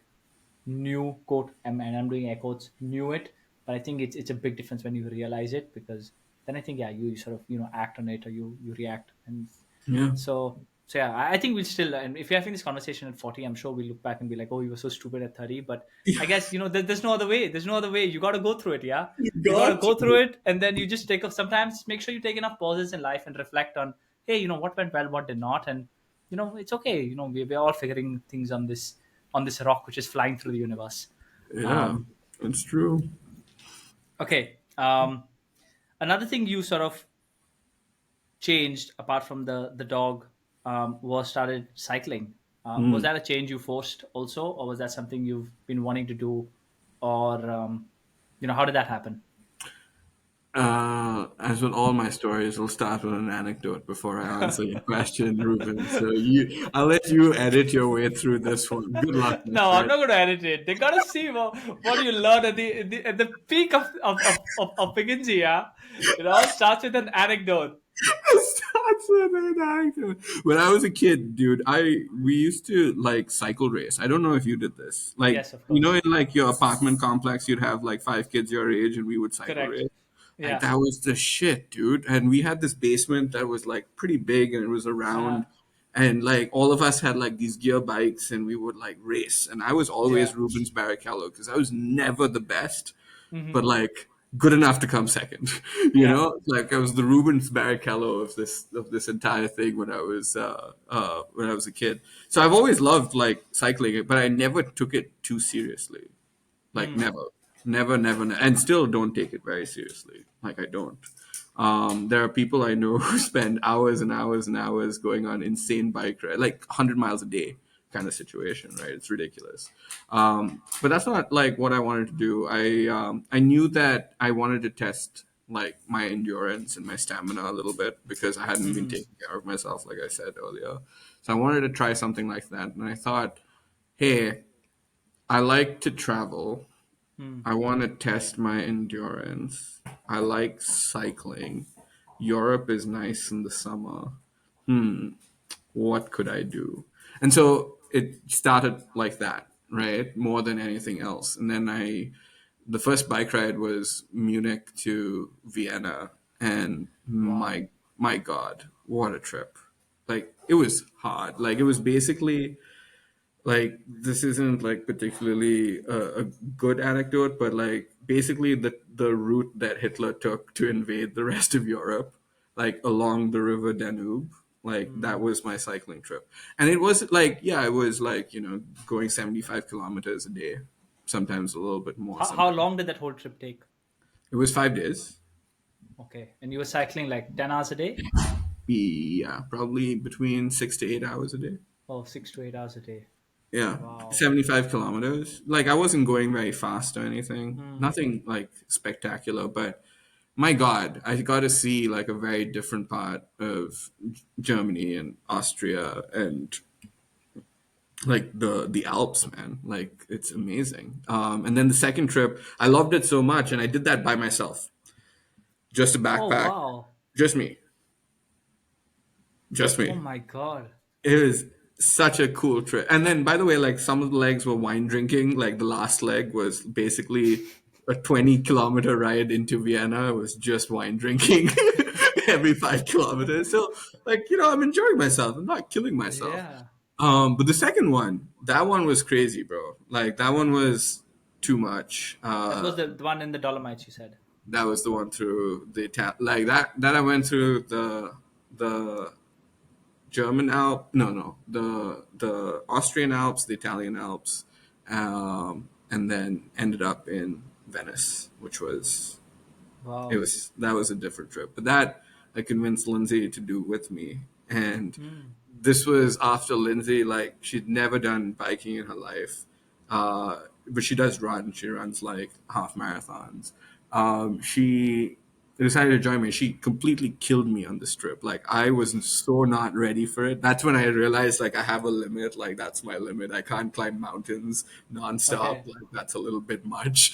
knew quote and I'm doing air quotes knew it, but I think it's a big difference when you realize it, because then I think yeah you sort of act on it, or you react. And Yeah. so yeah, I think we'll still, and if you're having this conversation at 40, I'm sure we'll look back and be like, oh, you were so stupid at 30. But I guess there's no other way. There's no other way. You got to go through it. Yeah, You you got to got go to. through it, and then you just take off. Sometimes make sure you take enough pauses in life and reflect on, hey, what went well, what did not, and it's okay. We're all figuring things on this rock which is flying through the universe. Yeah, Um, it's true. okay. Another thing you sort of changed apart from the dog was started cycling. Was Mm. that a change you forced also, or was that something you've been wanting to do, or how did that happen? As with all my stories, I'll start with an anecdote before I answer your question, Ruben. So I'll let you edit your way through this one. Good luck, my No, I'm friend. not going to edit it. They got to see what you learn at the peak of Mckinsey. Yeah, it all starts with an anecdote. Starts with an anecdote. When I was a kid, dude, we used to like cycle race. I don't know if you did this. Like, Yes, of course. in like your apartment complex, you'd have like five kids your age, and we would cycle Correct. race. Like Yeah. that was the shit, dude. And we had this basement that was like pretty big, and it was Uh-huh. around, and like all of us had like these gear bikes, and we would like race. And I was always Yeah. Ruben's Barrichello because I was never the best, but Hmm. like good enough to come second. Yeah. Like I was the Rubens Barrichello of this entire thing when I was a kid. So I've always loved like cycling, but I never took it too seriously. Like Mm. never, never, never, and still don't take it very seriously. Like I don't. There are people I know who spend hours and hours and hours going on insane bike ride, like 100 miles a day kind of situation, right? It's ridiculous. But that's not like what I wanted to do. I knew that I wanted to test like my endurance and my stamina a little bit because I hadn't been Hmm. taking care of myself, like I said earlier. So I wanted to try something like that, and I thought, hey, I like to travel. Mm. I want to test my endurance. I like cycling. Europe is nice in the summer. What could I do? And so it started like that, right? More than anything else. And then I the first bike ride was Munich to Vienna, and Wow. my God, what a trip! Like it was hard. Like it was basically like this isn't like particularly a good anecdote, but like basically the route that Hitler took to invade the rest of Europe, like along the river Danube, like that Hmm. was my cycling trip. And it was like, yeah, it was like, going 75 kilometers a day, sometimes a little bit more, How sometimes. long did that whole trip take? It was 5 days. Okay, and you were cycling like 10 hours a day? Yeah, probably between 6 to 8 hours a day. Oh, 6 to 8 hours a day. Yeah, Wow. 75 kilometers. Like I wasn't going very fast or anything. Hmm. Nothing like spectacular, but my God, I got to see like a very different part of Germany and Austria and like the Alps, man. Like it's amazing. And then the second trip, I loved it so much, and I did that by myself, just a Oh, backpack, wow. just me, just Oh me. my God. It was such a cool trip. And then, by the way, like some of the legs were wine drinking. Like the last leg was basically a 20-kilometer ride into Vienna. It was just wine drinking every 5 kilometers. So, like, I'm enjoying myself. I'm not killing myself. Yeah. But the second one, that one was crazy, bro. Like that one was too much. That was the one in the Dolomites, you said. That was the one through the like that I went through the German Alp, no, the Austrian Alps, the Italian Alps, and then ended up in Venice, which was it Wow. was that was a different trip. But that I convinced Lindsay to do with me, and Hmm. this was after Lindsay, like she'd never done biking in her life, but she does run. She runs like half marathons. She decided to join me. She completely killed me on this trip. Like I was so not ready for it. That's when I realized like I have a limit. Like that's my limit. I can't climb mountains nonstop. Okay. Like that's a little bit much.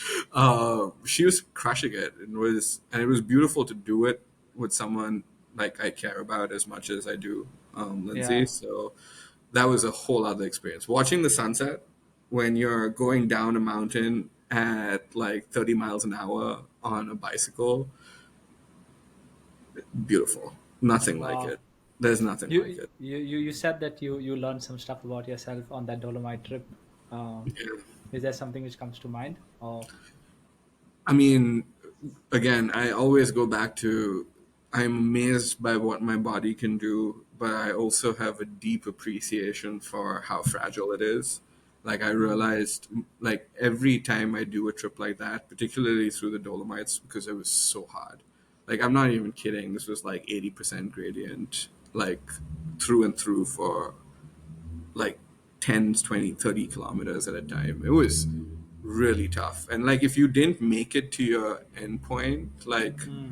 She was crushing it, and it was beautiful to do it with someone like I care about as much as I do Lindsay. Yeah. So that was a whole other experience. Watching the sunset when you're going down a mountain at like 30 miles an hour on a bicycle, beautiful. Nothing like Wow. it. There's nothing like You it. you said that you learned some stuff about yourself on that Dolomite trip. Is there something which comes to mind? Or I mean, again, I always go back to I'm amazed by what my body can do, but I also have a deep appreciation for how fragile it is. Like I Hmm. realized, like every time I do a trip like that, particularly through the Dolomites, because it was so hard. Like I'm not even kidding. This was like 80% gradient, like through and through for like 10, 20, 30 kilometers at a time. It was really tough. And like if you didn't make it to your endpoint, like Hmm.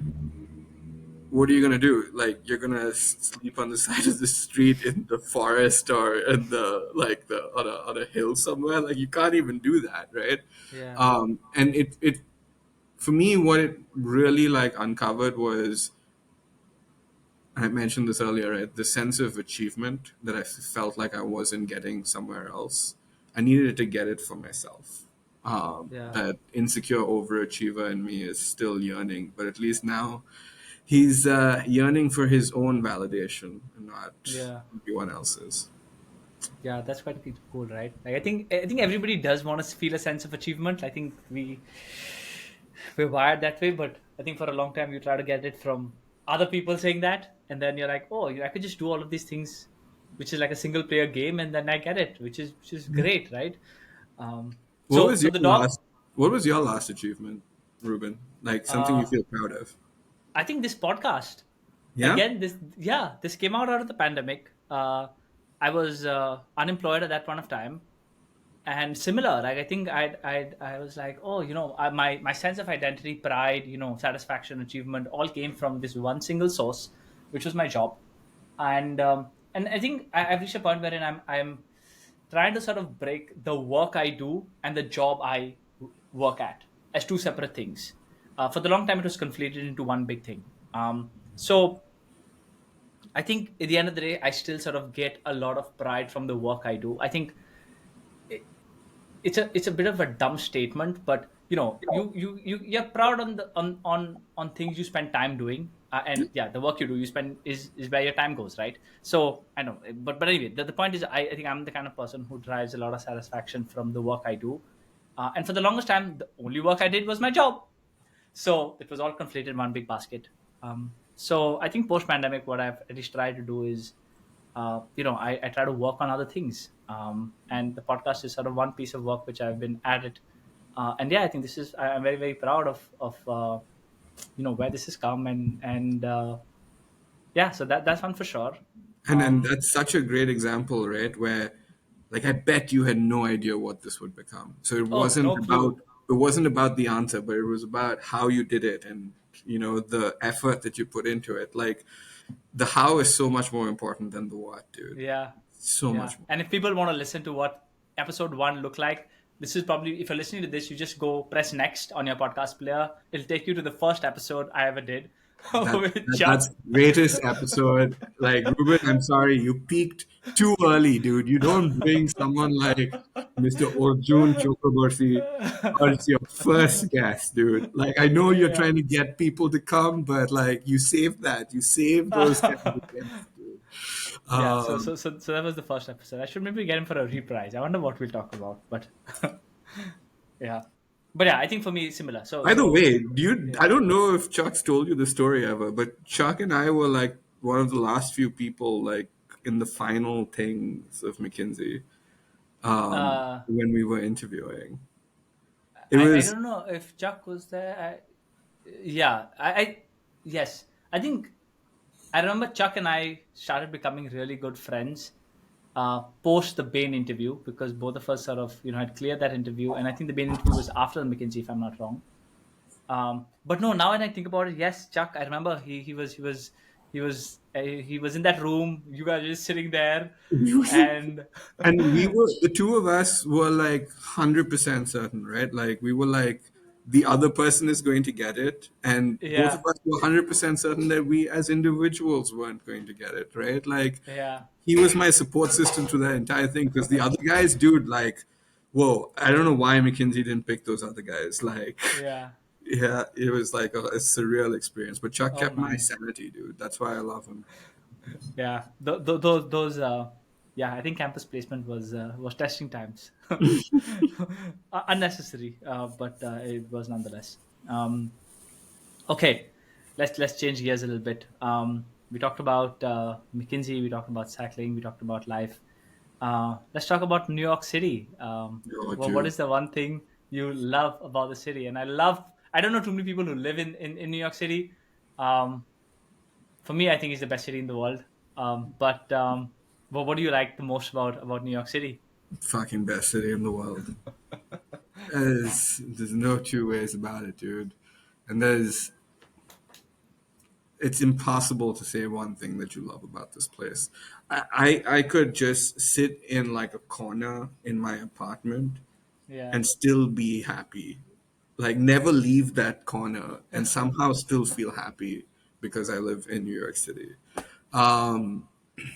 what are you gonna do? Like you're gonna sleep on the side of the street in the forest or in the like the on a hill somewhere. Like you can't even do that, right? Yeah. And it for me, what it really like uncovered was I mentioned this earlier, right? The sense of achievement that I felt like I wasn't getting somewhere else. I needed to get it for myself. Yeah. That insecure overachiever in me is still yearning, but at least now he's yearning for his own validation and not Yeah. everyone else's. Yeah, that's quite cool, right? Like I think everybody does want to feel a sense of achievement. I think we're wired that way, but I think for a long time you try to get it from other people saying that, and then you're like, oh, I could just do all of these things, which is like a single player game, and then I get it, which is great, right? What So was so your the dog. last? What was your last achievement, Ruben? Like something you Uh, feel proud of? I think this podcast Yeah. again. This came out of the pandemic. I was unemployed at that point of time, and similar, like I think I was like, oh, my sense of identity, pride, satisfaction, achievement all came from this one single source, which was my job. And I think I've reached a point wherein I'm trying to sort of break the work I do and the job I work at as two separate things. For the long time it was conflated into one big thing. So I think at the end of the day I still sort of get a lot of pride from the work I do. I think it's a bit of a dumb statement, but you're proud on the on things you spend time doing, and yeah, the work you do, you spend is where your time goes, right? So I know, but anyway, the point is, I think I'm the kind of person who derives a lot of satisfaction from the work I do, and for the longest time, the only work I did was my job. So it was all conflated in one big basket. So I think post pandemic, what I've at least tried to do is, I try to work on other things. And the podcast is sort of one piece of work which I've been at it. And yeah, I think I'm very, very proud of where this has come. And yeah, so that's one for sure. And Um, that's such a great example, right? Where, like, I bet you had no idea what this would become. So oh, no clue. it wasn't about the answer, but it was about how you did it, and the effort that you put into it. Like, the how is so much more important than the what, dude. Yeah, So yeah. much more. And if people want to listen to what episode one looked like, this is probably, if you're listening to this, you just go press next on your podcast player. It'll take you to the first episode I ever did with That's Chuck. greatest episode. Like, Ruben, I'm sorry, you peaked too early, dude. You don't bring someone like Mr. Arjun Chakraborty as your first guest, dude. Like, I know you're Yeah. trying to get people to come, but like, you saved that. You saved those kinds of guests, dude. Yeah, so, Um, so so so that was the first episode. I should maybe get him for a reprise. I wonder what we'll talk about, but yeah, but yeah, I think for me similar. So by the so way, dude, yeah. I don't know if Chuck's told you the story ever, but Chuck and I were like one of the last few people, like, in the final things of McKinsey. Uh, When we were interviewing. It I was don't know if Chuck was there. Yeah, I yes, I think I remember Chuck and I started becoming really good friends post the Bain interview, because both of us sort of had cleared that interview, and I think the Bain interview was after the McKinsey, if I'm not wrong. But no, now when I think about it, yes, Chuck. I remember he was in that room. You guys were just sitting there, and and we were the two of us were like 100% certain, right? Like, we were like, the other person is going to get it, and both of yeah, us were 100% certain that we as individuals weren't going to get it, right? Like, yeah, he was my support system to that entire thing, because the other guys, dude, like, whoa, I don't know why McKinsey didn't pick those other guys. Like, yeah. yeah, it was like a surreal experience, but Chuck Oh kept my man, sanity, dude. That's why I love him. yeah. Those yeah. I think campus placement was testing times. Unnecessary, but it was nonetheless. Um, Okay, let's change gears a little bit. We talked about McKinsey, we talked about cycling, we talked about life. Let's talk about New York City. Oh, What dude. is the one thing you love about the city? And I don't know too many people who live in New York City. Um, for me, I think it's the best city in the world. But what do you like the most about New York City? Fucking best city in the world. There's no two ways about it, dude. And it's impossible to say one thing that you love about this place. I could just sit in like a corner in my apartment Yeah. and still be happy. Like, never leave that corner and somehow still feel happy because I live in New York City. Um,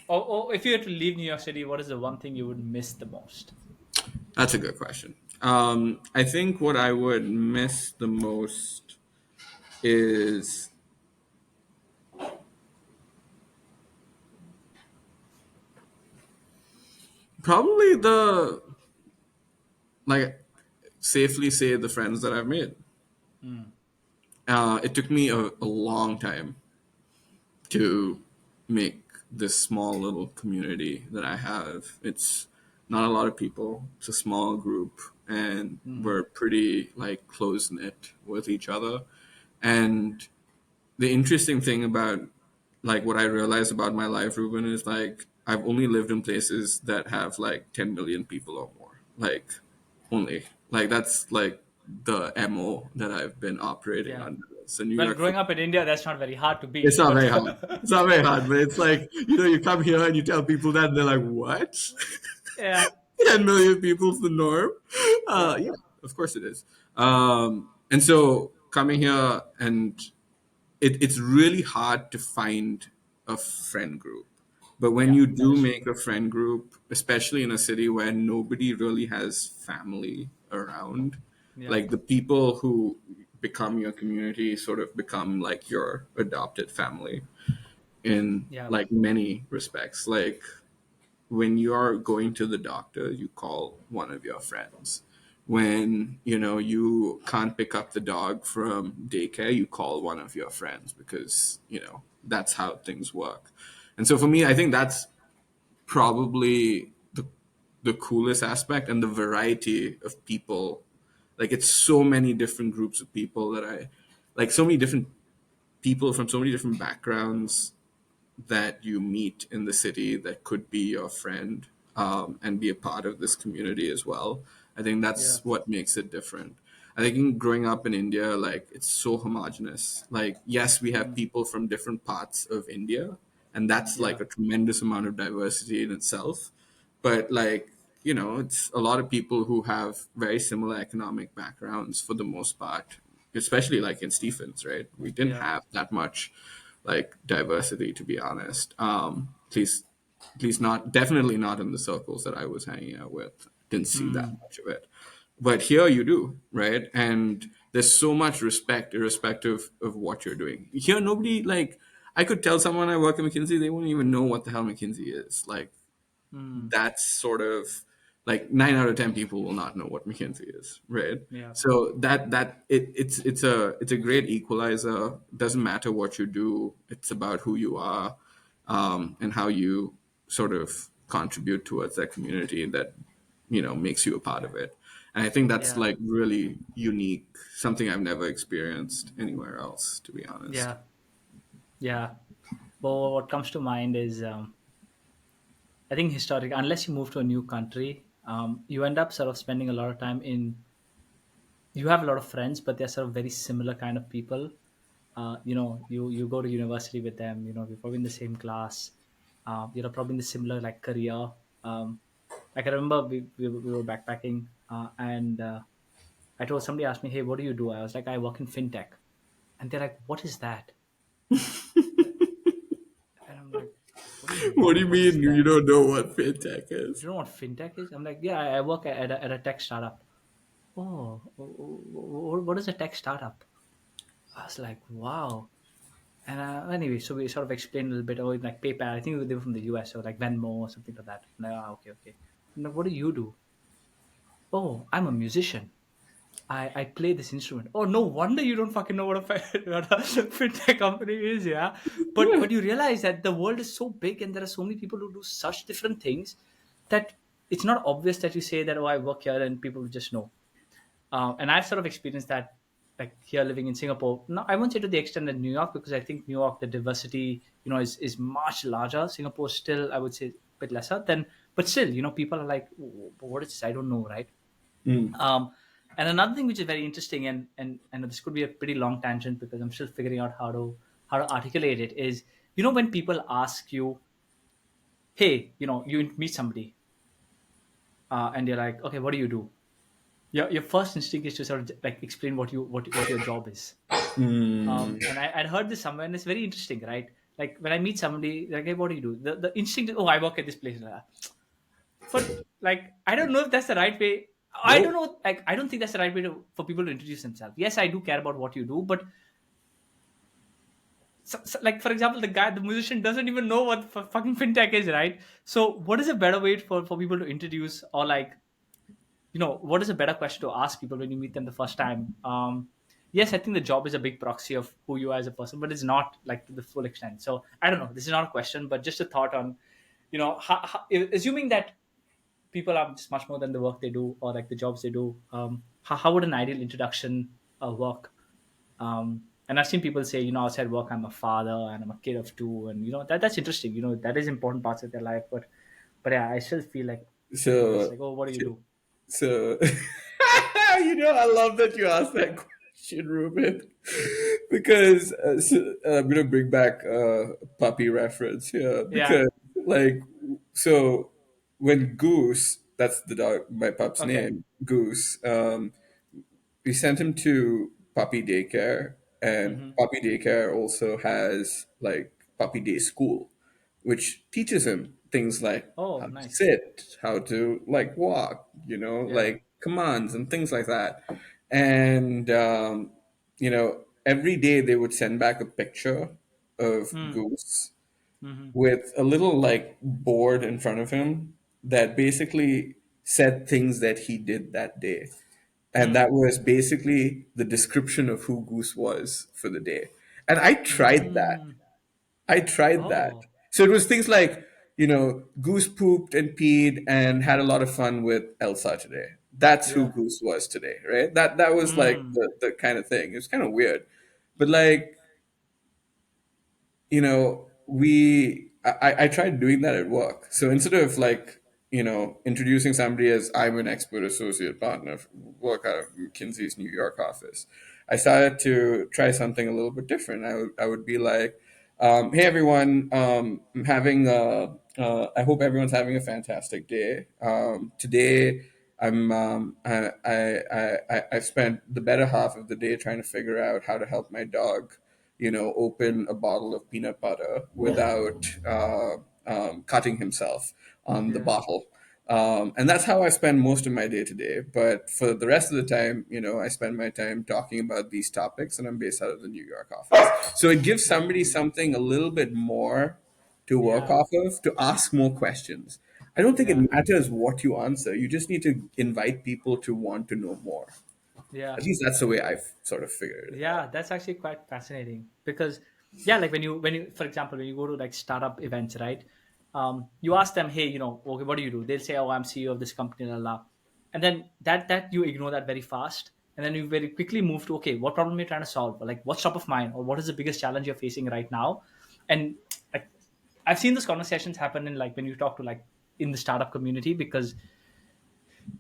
Or if you had to leave New York City, what is the one thing you would miss the most? that's a good question. I think what I would miss the most is probably like, safely say, the friends that I've made. Mm, It took me a long time to make this small little community that I have. It's not a lot of people. It's a small group, and mm, we're pretty like close knit with each other. And the interesting thing about, like, what I realized about my life, Ruben, is like, I've only lived in places that have like 10 million people or more. Like, only, like, that's like the MO that I've been operating yeah. under. So New Well, York, growing up in India, that's not very hard to it's beat. not But very hard. It's not very hard, but it's like, you come here and you tell people that, and they're like, what? yeah, 10 million people's the norm? yeah, Yeah, of course it is. And so coming here, and it's really hard to find a friend group. But when yeah. you That do is true. make a friend group, especially in a city where nobody really has family around, Yeah. Like the people who become your community sort of become like your adopted family in Yeah. like many respects. Like when you're going to the doctor, you call one of your friends. When you can't pick up the dog from daycare, you call one of your friends because that's how things work. And so for me, I think that's probably the coolest aspect, and the variety of people. Like it's so many different groups of people that I like, so many different people from so many different backgrounds that you meet in the city that could be your friend, and be a part of this community as well. I think Yeah. that's what makes it different. I think growing up in India, like it's so homogenous. Like, yes, we have Mm. people from different parts of India, and that's like Yeah. a tremendous amount of diversity in itself. But like, it's a lot of people who have very similar economic backgrounds for the most part, especially like in Stephens, right? We didn't Yeah. have that much like diversity, to be honest. At least not, definitely not in the circles that I was hanging out with. Didn't see that Mm. much of it. But here you do, right? And there's so much respect, irrespective of what you're doing. Here, nobody like. I could tell someone I work at McKinsey, they wouldn't even know what the hell McKinsey is. Like, Mm. that's sort of like 9 out of 10 people will not know what McKinsey is, right? Yeah. So it's a great equalizer. Doesn't matter what you do; it's about who you are, and how you sort of contribute towards that community that makes you a part of it. And I think that's Yeah. like really unique, something I've never experienced anywhere else, to be honest. Yeah. Yeah. But what comes to mind is, I think historic. Unless you move to a new country, you end up sort of spending a lot of time in. You have a lot of friends, but they're sort of very similar kind of people. You go to university with them. You're probably in the same class. Probably in the similar like career. Like I remember we were backpacking, and I told somebody asked me, "Hey, what do you do?" I was like, "I work in fintech," and they're like, "What is that?" And I'm like, "What do you What do mean? you What is mean you that? don't know what fintech You is? don't know what fintech is?" I'm like, "Yeah, I work at a tech startup." Oh, what is a tech startup? I was like, "Wow." And anyway, so we sort of explained a little bit. Oh, like PayPal. I think they were from the US, so like Venmo or something like that. I'm like, okay, okay. I'm like, what do you do? Oh, I'm a musician. I play this instrument. Oh, no wonder you don't fucking know what a, what a fintech company is, yeah. But you realize that the world is so big and there are so many people who do such different things that it's not obvious that you say that, oh, I work here and people will just know. And I've sort of experienced that, like here living in Singapore. No, I won't say to the extent that New York, because I think New York the diversity, is much larger. Singapore still, I would say, a bit lesser. Then, but still, people are like, what is this? I don't know, right? Mm. Um, and another thing which is very interesting, and this could be a pretty long tangent because I'm still figuring out how to articulate it. Is when people ask you, hey, you meet somebody, and you're like, okay, what do you do? Your first instinct is to sort of like explain what your job is. Mm. And I'd heard this somewhere, and it's very interesting, right? Like when I meet somebody, like, hey, what do you do? The instinct is, oh, I work at this place. But like, I don't know if that's the right way. I don't Nope. know. Like, I don't think that's the right way for people to introduce themselves. Yes, I do care about what you do, but like for example, the musician doesn't even know what fucking fintech is, right? So, what is a better way for people to introduce, or like, what is a better question to ask people when you meet them the first time? Yes, I think the job is a big proxy of who you are as a person, but it's not like to the full extent. So I don't know, this is not a question, but just a thought on, assuming that people are just much more than the work they do or like the jobs they do. How would an ideal introduction work? And I've seen people say, outside work, I'm a father and I'm a kid of two, and that's interesting. That is important parts of their life, but yeah, I still feel like people just So, like, oh, what do you do? so I love that you asked that question, Ruben, because I'm gonna bring back a puppy reference here Yeah. because, like, so when Goose, that's the dog, my pup's Okay. name, Goose, we sent him to puppy daycare, and Hmm. puppy daycare also has like puppy day school, which teaches him things like Oh, how to nice. sit, how to like walk, Yeah. like commands and things like that. and every day they would send back a picture of Mm. Goose Mm-hmm. with a little like board in front of him that basically said things that he did that day. And Mm. that was basically the description of who Goose was for the day. And I tried that. Mm. I tried that. Oh, So it was things like, Goose pooped and peed and had a lot of fun with Elsa today. That's who yeah. Goose was today, right? That was like Mm. the kind of thing. It was kind of weird. But like, I tried doing that at work. So instead of like, introducing somebody as I'm an expert associate partner, work out of McKinsey's New York office, I started to try something a little bit different. I would be like, hey everyone, I hope everyone's having a fantastic day. Today, I've spent the better half of the day trying to figure out how to help my dog, open a bottle of peanut butter without cutting himself on the Yeah. bottle. And that's how I spend most of my day today. But for the rest of the time, I spend my time talking about these topics, and I'm based out of the New York office. So it gives somebody Mm. something a little bit more to work Yeah. off of, to ask more questions. I don't think it Yeah. matters what you answer. You just need to invite people to want to know more. Yeah. At least that's the way I've sort of figured it out. Yeah, that's actually quite fascinating because yeah, like when you for example when you go to like startup events, right? You ask them, hey, okay, what do you do? They'll say, oh, I'm CEO of this company, la la, and then that you ignore that very fast, and then you very quickly move to okay, what problem you're trying to solve, or like what's top of mind, or what is the biggest challenge you're facing right now, and like I've seen those conversations happen in like when you talk to like in the startup community because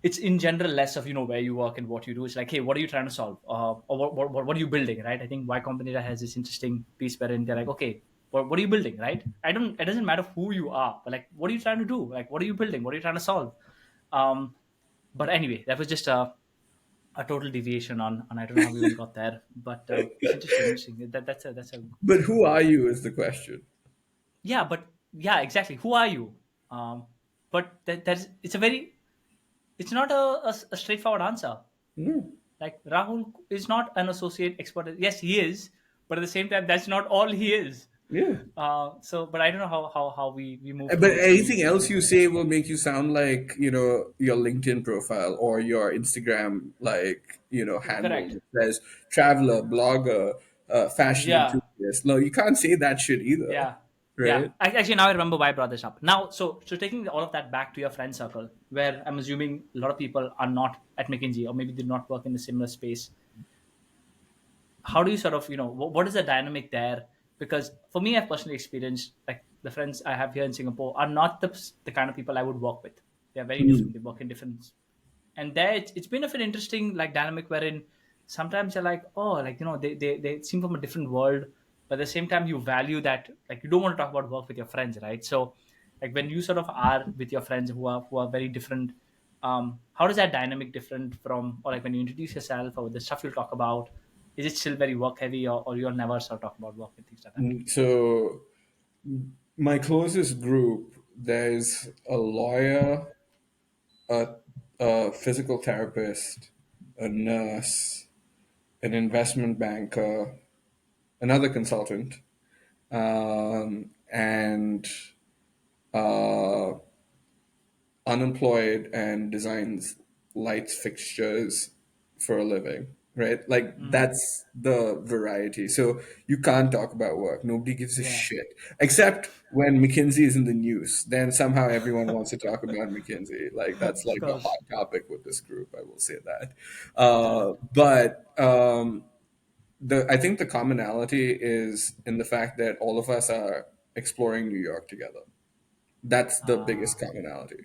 it's in general less of where you work and what you do. It's like, hey, what are you trying to solve, or what are you building, right? I think Y Combinator has this interesting piece wherein they're like, okay, what are you building, right? It doesn't matter who you are, but like, what are you trying to do? Like, what are you building? What are you trying to solve? Um, but anyway, that was just a total deviation on I don't know how we even got there, but it's interesting, interesting. That's a But who are you is the question. yeah, but yeah, exactly. Who are you? But that's it's a very it's not a straightforward answer. Hmm. Like Rahul is not an associate expert. Yes, he is, but at the same time, that's not all he is. Yeah. But I don't know how we move But to anything else you say will make you sound like, your LinkedIn profile or your Instagram, like, handle correct. that says traveler, blogger, fashion Yeah, enthusiast. No, you can't say that shit either, yeah, yeah. right? Actually, now I remember why I brought this up. Now, so taking all of that back to your friend circle, where I'm assuming a lot of people are not at McKinsey or maybe did not work in the similar space. How do you sort of what is the dynamic there? Because for me, I've personally experienced like the friends I have here in Singapore are not the kind of people I would work with. They're very different. Mm. They work in different, and there it's been a bit interesting like dynamic wherein sometimes you're like, oh, like they seem from a different world, but at the same time you value that, like you don't want to talk about work with your friends, right? So like when you sort of are with your friends who are very different, how does that dynamic different from, or like when you introduce yourself or the stuff you'll talk about, is it still very work heavy, or you'll never sort of talk about work and things like that? So my closest group, there's a lawyer, a, a physical therapist, a nurse, an investment banker, another consultant, and uh, unemployed and designs lights fixtures for a living, right? Like Mm, that's the variety. So you can't talk about work. Nobody gives a yeah. shit except when McKinsey is in the news. Then somehow everyone wants to talk about McKinsey. Like that's Of like the course. hot topic with this group. I will say that. Correct. But the I think the commonality is in the fact that all of us are exploring New York together. That's the biggest Ah, commonality,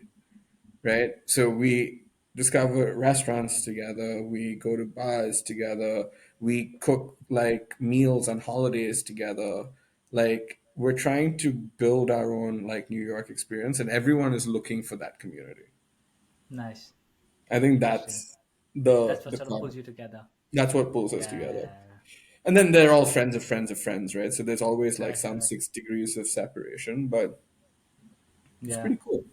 right? So we discover restaurants together, we go to bars together, we cook like meals on holidays together. Like we're trying to build our own like New York experience, and everyone is looking for that community. nice. I think Interesting. that's the That's what the sort of com- pulls you together. that's what pulls us together. Yeah. And then they're all friends of friends of friends, right? So there's always like Correct. some Correct. 6 degrees of separation, but it's Yeah. pretty cool.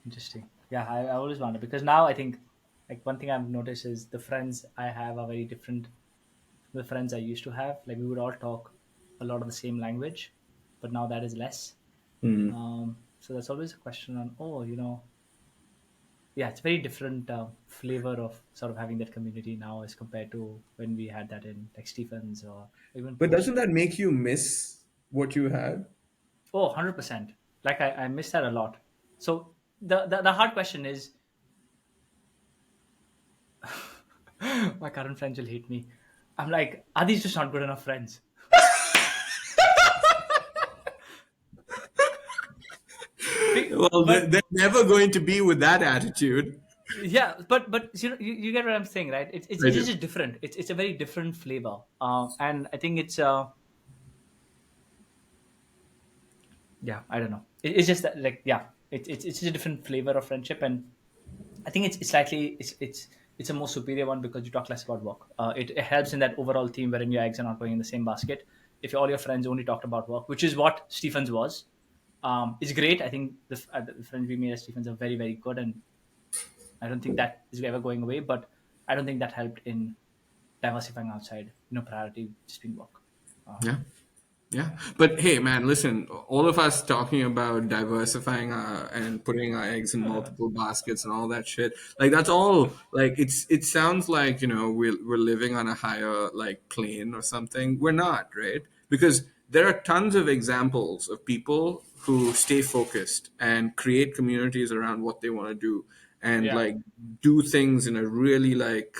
Interesting. Yeah. I always wonder because now I think. Like one thing I've noticed is the friends I have are very different from the friends I used to have. Like we would all talk a lot of the same language, but now that is less. So that's always a question on, oh, yeah, it's very different flavor of sort of having that community now as compared to when we had that in like Stephens or even But doesn't post. that make you miss what you had? Oh, 100%. Like I miss that a lot. So the hard question is, my current friends will hate me. I'm like, are these just not good enough friends? Well, But they're never going to be with that attitude. yeah, but you get what I'm saying, right? I It's do. just different. It's a very different flavor, and I think it's yeah, I don't know. It's just that, like, yeah, it's just a different flavor of friendship, and I think it's slightly it's a more superior one because you talk less about work. It helps in that overall theme wherein your eggs are not going in the same basket. If all your friends only talked about work, which is what Stephens was, it's great. I think the friends we made at Stephens are very very good, and I don't think that is ever going away. But I don't think that helped in diversifying outside. Priority just being work. Yeah. Yeah. But hey, man, listen, all of us talking about diversifying and putting our eggs in multiple baskets and all that shit, like that's all like it sounds like, we're living on a higher like plane or something. We're not, right? Because there are tons of examples of people who stay focused and create communities around what they want to do and Yeah, like do things in a really like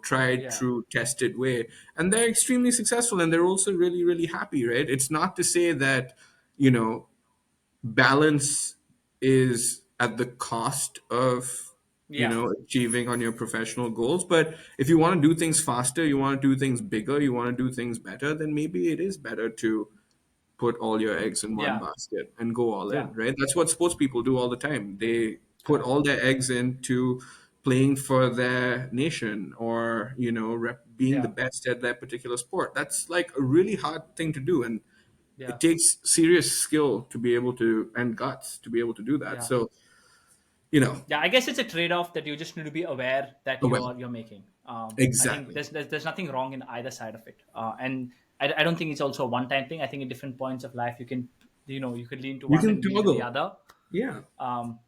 tried yeah, true tested way, and they're extremely successful and they're also really really happy, right? It's not to say that you know balance is at the cost of yeah, achieving on your professional goals, but if you want to do things faster, you want to do things bigger, you want to do things better, then maybe it is better to put all your eggs in one yeah, basket and go all yeah. in, right? That's what sports people do all the time. They put Correct. all their eggs into playing for their nation or, being the Yeah, best at that particular sport. That's like a really hard thing to do. And yeah, it takes serious skill to be able to, and guts to be able to do that. yeah. So, you know, Yeah, I guess it's a trade-off that you just need to be aware that oh, well, you're making. I think exactly. there's nothing wrong in either side of it, and I don't think it's also a one-time thing. I think at different points of life you could lean to You one can and lean to the toggle. other. Yeah.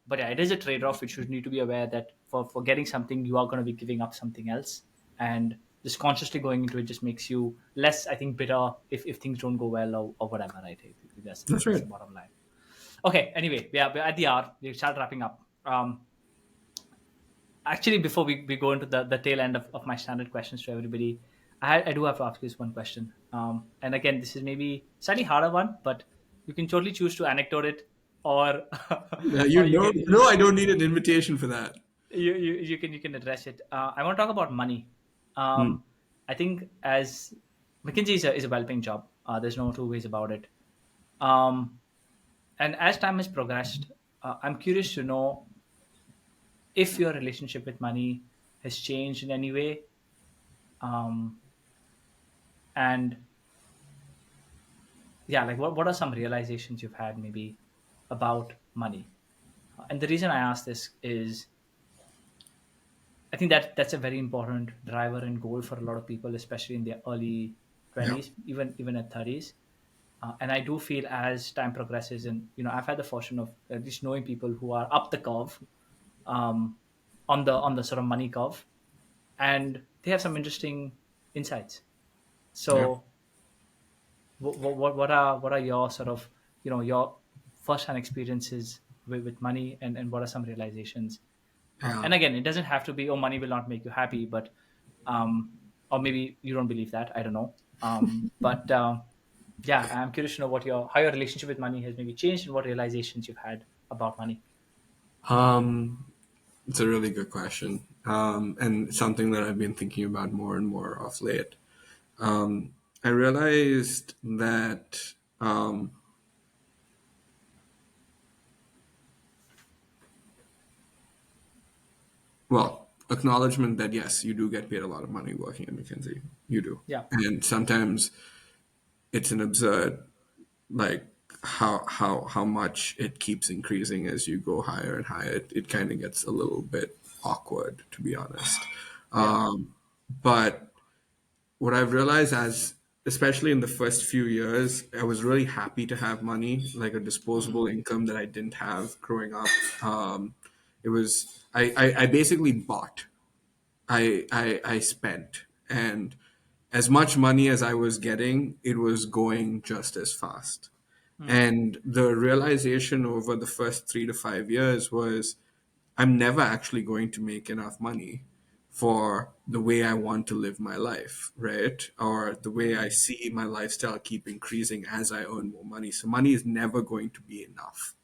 But yeah, it is a trade-off which you need to be aware that for getting something you are going to be giving up something else, and just consciously going into it just makes you less, I think, bitter if things don't go well or whatever. Right? I think That's that's right. the bottom line. Okay. Anyway, yeah, we're at the hour. We start wrapping up. Actually, before we go into the tail end of my standard questions to everybody, I do have to ask you this one question. And again, this is maybe slightly harder one, but you can totally choose to anecdote it, or or You know, I don't need an invitation for that. you can address it. I want to talk about money. Hmm. I think as McKinsey is a well-paying job. There's no two ways about it. Um, and as time has progressed, I'm curious to know if your relationship with money has changed in any way, um, and yeah, like what are some realizations you've had maybe about money. And the reason I ask this is I think that that's a very important driver and goal for a lot of people, especially in their early Yeah. 20s, even at 30s. And I do feel as time progresses, and I've had the fortune of at least knowing people who are up the curve, um, on the sort of money curve, and they have some interesting insights. Yeah. So what are your sort of your first hand experiences with money, and what are some realizations, Yeah. and again, it doesn't have to be, oh, money will not make you happy, but or maybe you don't believe that, I don't know, but yeah, I'm curious to know how your relationship with money has maybe changed and what realizations you've had about money. Um, it's a really good question, and something that I've been thinking about more and more of late. I realized that, acknowledgement that yes, you do get paid a lot of money working at McKinsey. You do, Yeah, and sometimes it's an absurd, like how much it keeps increasing as you go higher and higher. It kind of gets a little bit. awkward, to be honest. Yeah. But what I've realized, as especially in the first few years, I was really happy to have money, like a disposable income that I didn't have growing up. It was I basically bought. I spent, and as much money as I was getting, it was going just as fast. And the realization over the first 3 to 5 years was I'm never actually going to make enough money for the way I want to live my life, right? Or the way I see my lifestyle keep increasing as I earn more money. So money is never going to be enough.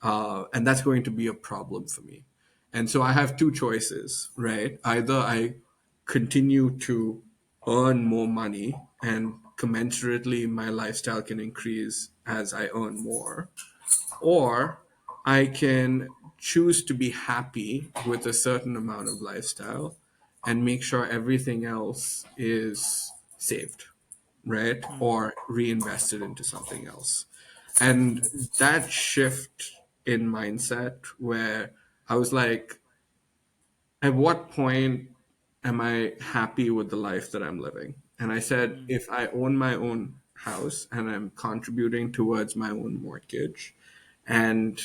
And that's going to be a problem for me. And so I have two choices, right? Either I continue to earn more money and commensurately my lifestyle can increase as I earn more, or I can choose to be happy with a certain amount of lifestyle and make sure everything else is saved, right? Or reinvested into something else. And that shift in mindset where I was like, at what point am I happy with the life that I'm living? And I said, if I own my own house and I'm contributing towards my own mortgage, and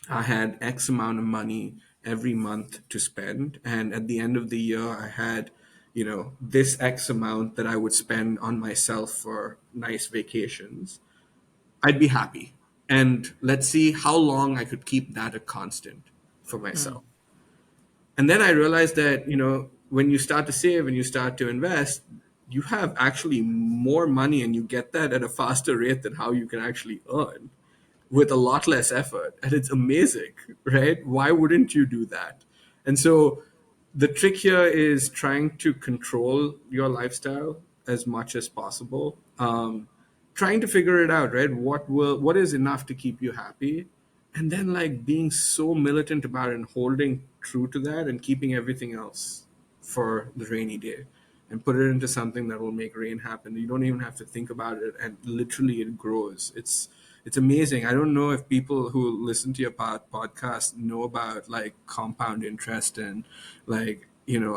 I had X amount of money every month to spend, and at the end of the year, I had, this X amount that I would spend on myself for nice vacations, I'd be happy. And let's see how long I could keep that a constant for myself. And then I realized that, when you start to save and you start to invest, you have actually more money and you get that at a faster rate than how you can actually earn with a lot less effort. And it's amazing, right? Why wouldn't you do that? And so the trick here is trying to control your lifestyle as much as possible. Trying to figure it out, right? What is enough to keep you happy? And then like being so militant about it and holding true to that and keeping everything else for the rainy day and put it into something that will make rain happen. You don't even have to think about it, and literally it grows. It's amazing. I don't know if people who listen to your podcast know about like compound interest and like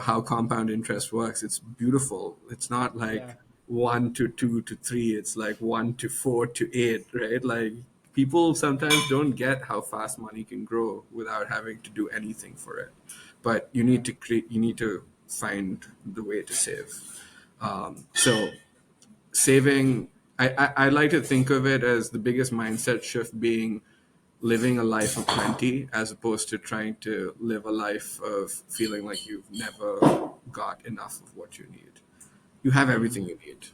how compound interest works. It's beautiful. It's not Yeah. like 1 to 2 to 3. It's like 1 to 4 to 8, right? Like people sometimes don't get how fast money can grow without having to do anything for it. But you Yeah. need to create. You need to find the way to save. So saving, I like to think of it as the biggest mindset shift being living a life of plenty as opposed to trying to live a life of feeling like you've never got enough of what you need. You have everything you need.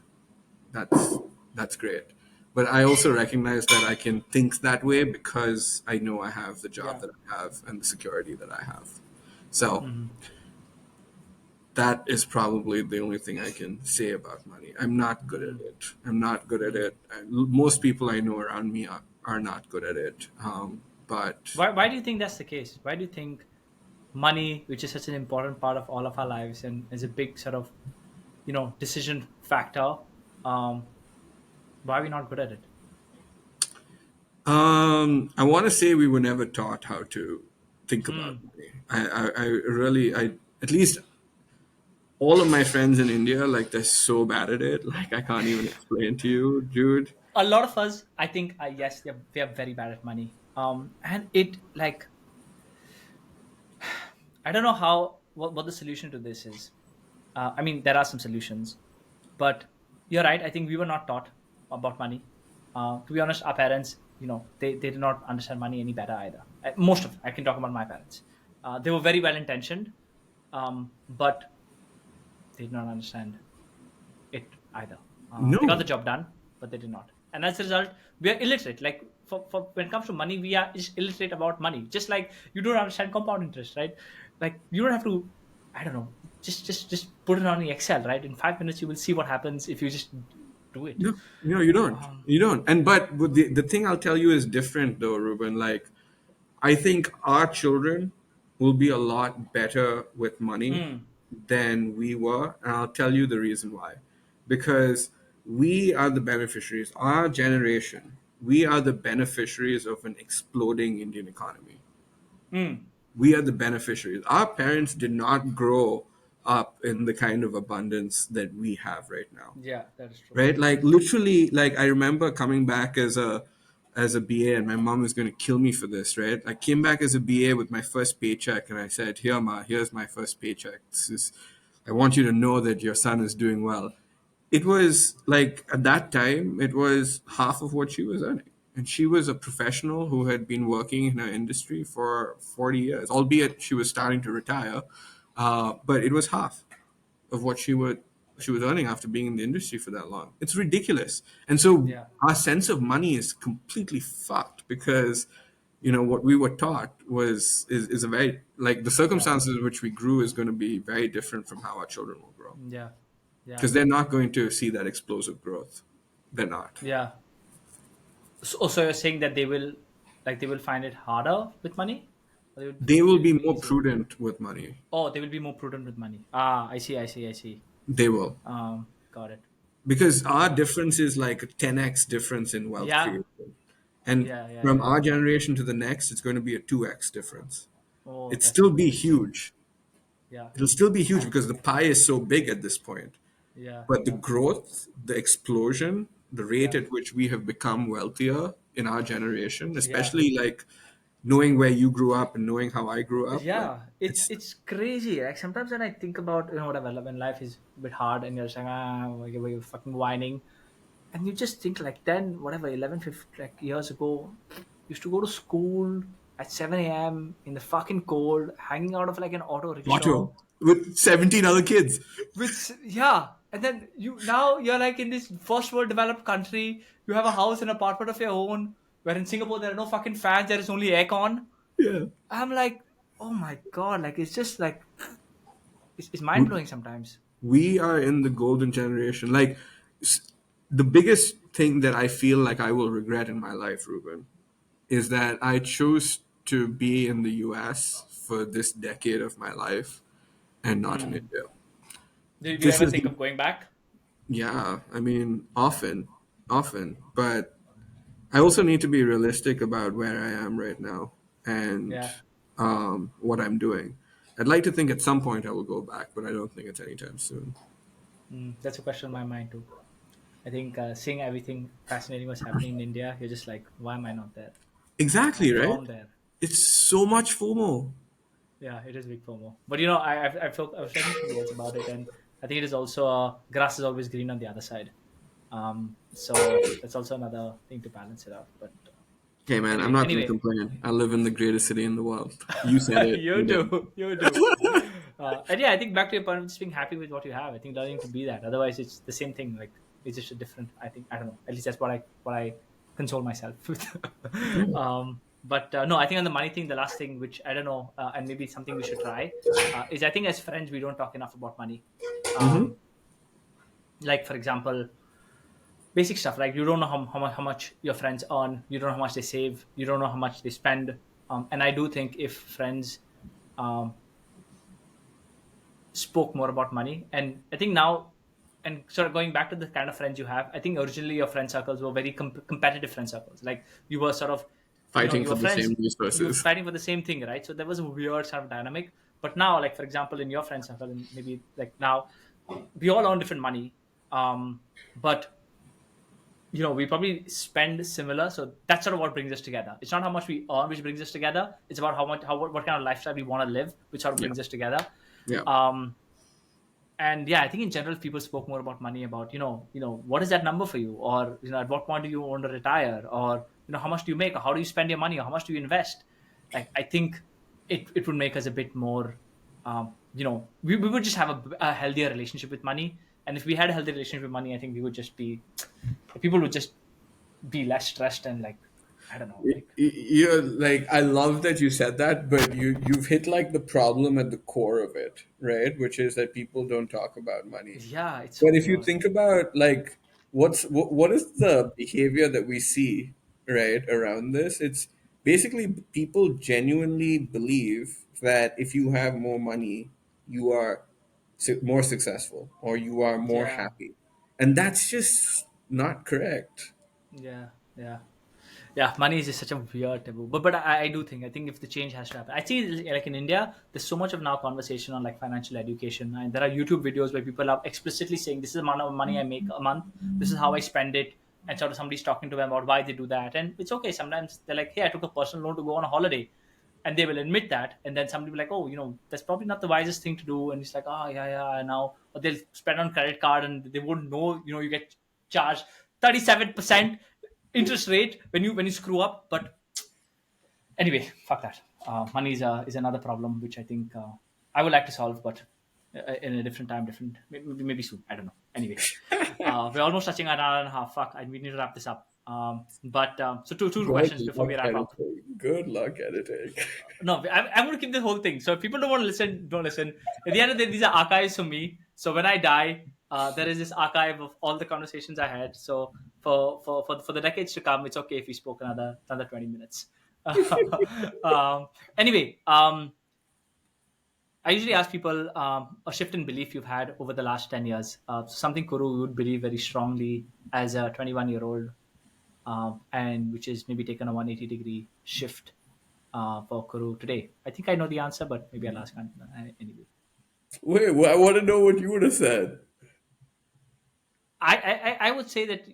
That's great. But I also recognize that I can think that way because I know I have the job Yeah. that I have and the security that I have. So that is probably the only thing I can say about money. I'm not good at it. I'm not good at it. Most people I know around me are not good at it. But Why do you think that's the case? Why do you think money, which is such an important part of all of our lives and is a big sort of, decision factor, um, why are we not good at it? I want to say we were never taught how to think about Hmm. money. I really, at least all of my friends in India, like they're so bad at it. Like I can't even explain to you, dude. A lot of us, I think, yes, we are very bad at money. And it like I don't know what the solution to this is. I mean, there are some solutions, but you're right. I think we were not taught about money. To be honest, our parents, they did not understand money any better either. Most of, I can talk about my parents. They were very well intentioned, but they did not understand it either. They got the No, job done, but they did not. And as a result, we are illiterate. Like for when it comes to money, we are just illiterate about money. Just like you don't understand compound interest, right? Like you don't have to, I don't know, just put it on the Excel, right? In 5 minutes, you will see what happens if you just do it. no, no, you don't. Um, You don't. And but the thing I'll tell you is different though, Ruben. Like I think our children will be a lot better with money mm, than we were. And I'll tell you the reason why. Because we are the beneficiaries, our generation, we are the beneficiaries of an exploding Indian economy. mm, We are the beneficiaries. Our parents did not grow up in the kind of abundance that we have right now, Yeah, that is true. right? Like literally, like I remember coming back as a BA, and my mom was going to kill me for this, right? I came back as a BA with my first paycheck, and I said, "Here, ma, here's my first paycheck. This is, I want you to know that your son is doing well." It was like at that time, it was half of what she was earning. And she was a professional who had been working in her industry for 40 years, albeit she was starting to retire. But it was half of what she was earning after being in the industry for that long. It's ridiculous. And so Yeah, our sense of money is completely fucked because what we were taught is a very, like, the yeah, circumstances in which we grew is going to be very different from how our children will grow, yeah, yeah, because they're not going to see that explosive growth. They're not. yeah. So you're saying that they will find it harder with money, or they would They will feel it be will be more easier? prudent with money. Oh, they will be more prudent with money. Ah, I see, I see, I see. They will. Got it. Because our Yeah, difference is like a 10x difference in wealth yeah, creation. And yeah, yeah, from yeah. our generation to the next, it's going to be a 2x difference. Oh, It that's still be crazy. huge. Yeah, It'll still be huge because the pie is so big at this point. yeah, But the yeah, growth, the explosion, the rate yeah, at which we have become wealthier in our generation, yeah. especially like knowing where you grew up and knowing how I grew up, like Yeah, it's it's crazy. Like sometimes when I think about whatever when life is a bit hard and you're saying you're fucking whining, and you just think like 10 whatever 11 15 like years ago, used to go to school at 7 a.m. in the fucking cold, hanging out of like an auto rickshaw. auto with 17 other kids. Which yeah, and then you're like in this first world developed country. You have a house and apartment of your own. Where in Singapore there are no fucking fans. There is only aircon. Yeah. I'm like, oh my god, like it's just like it's mind We, blowing sometimes. we are in the golden generation. Like s- the biggest thing that I feel like I will regret in my life, Ruben, is that I chose to be in the US for this decade of my life and not in Hmm. India. Do you This ever is think the, of going back? yeah, I mean, often, but I also need to be realistic about where I am right now and Yeah, what I'm doing. I'd like to think at some point I will go back, but I don't think it's anytime soon. that's a question in my mind too. I think seeing everything fascinating what's happening in India, you're just like, why am I not there? I'm Exactly, right? from there. It's so much FOMO. Yeah, it is big FOMO. But I was talking to somebody else about it, and I think it is also grass is always green on the other side. So that's also another thing to balance it out. But Okay, man, I'm anyway, not going to anyway, complain. I live in the greatest city in the world. You said it. you You didn't. do, you do. And yeah, I think back to your point of just being happy with what you have. I think learning to be that. Otherwise, it's the same thing. Like it's just a different. I think I don't know. At least that's what I console myself with. Yeah. But no, I think on the money thing, the last thing, which I don't know, and maybe something we should try, is I think as friends we don't talk enough about money. Mm-hmm. Um, like for example, basic stuff like you don't know how much your friends earn, you don't know how much they save, you don't know how much they spend. And I do think if friends um, spoke more about money. And I think now, and sort of going back to the kind of friends you have, I think originally your friend circles were very competitive friend circles. Like you were sort of, Fighting you for were the friends, same you were resources. fighting for the same thing, right? So there was a weird sort of dynamic. But now, like for example, in your friend circle, and maybe like now, we all earn different money. But we probably spend similar, so that's sort of what brings us together. It's not how much we earn which brings us together. It's about how much how what kind of lifestyle we want to live, which sort of Yeah. brings us together. Yeah. um and yeah, I think in general people spoke more about money, about what is that number for you, or at what point do you want to retire, or how much do you make, or how do you spend your money, or how much do you invest. Like I think it would make us a bit more, we would just have a healthier relationship with money. And if we had a healthy relationship with money, I think we would just be people would just be less stressed and like I don't know, like You're like, I love that you said that, but you've hit like the problem at the core of it, right? Which is that people don't talk about money. yeah, it's so But if you weird. think about like what is the behavior that we see right around this? It's basically people genuinely believe that if you have more money, you are more successful or you are more Yeah, happy, and that's just not correct. yeah, yeah. Yeah, money is just such a weird taboo. But I do think, I think if the change has to happen, I see like in India, there's so much of now conversation on like financial education, and there are YouTube videos where people are explicitly saying this is the amount of money I make a month, this is how I spend it, and sort of somebody's talking to them about why they do that, and it's okay. Sometimes they're like, hey, I took a personal loan to go on a holiday, and they will admit that, and then somebody will be like, oh, that's probably not the wisest thing to do, and it's like, oh yeah, yeah, now, or they'll spend on credit card and they won't know, you get charged 37% interest rate when you screw up. But anyway, fuck that. Money is another problem which I think I would like to solve, but in a different time, different, maybe soon, I don't know. Anyway, we're almost touching an hour and a half. Fuck, we need to wrap this up. But so two Good questions before luck we wrap up. editing. Good luck editing. No, I'm going to keep the whole thing. So if people don't want to listen, don't listen. At the end of the day, these are archives for me. So when I die, there is this archive of all the conversations I had. So for the decades to come, it's okay if we spoke another 20 minutes. Anyway, I usually ask people a shift in belief you've had over the last 10 years. Something Kuru would believe very strongly as a 21-year-old, and which is maybe taken a 180-degree shift for Kuru today? I think I know the answer, but maybe I'll ask anyway. Wait, well, I want to know what you would have said. I would say that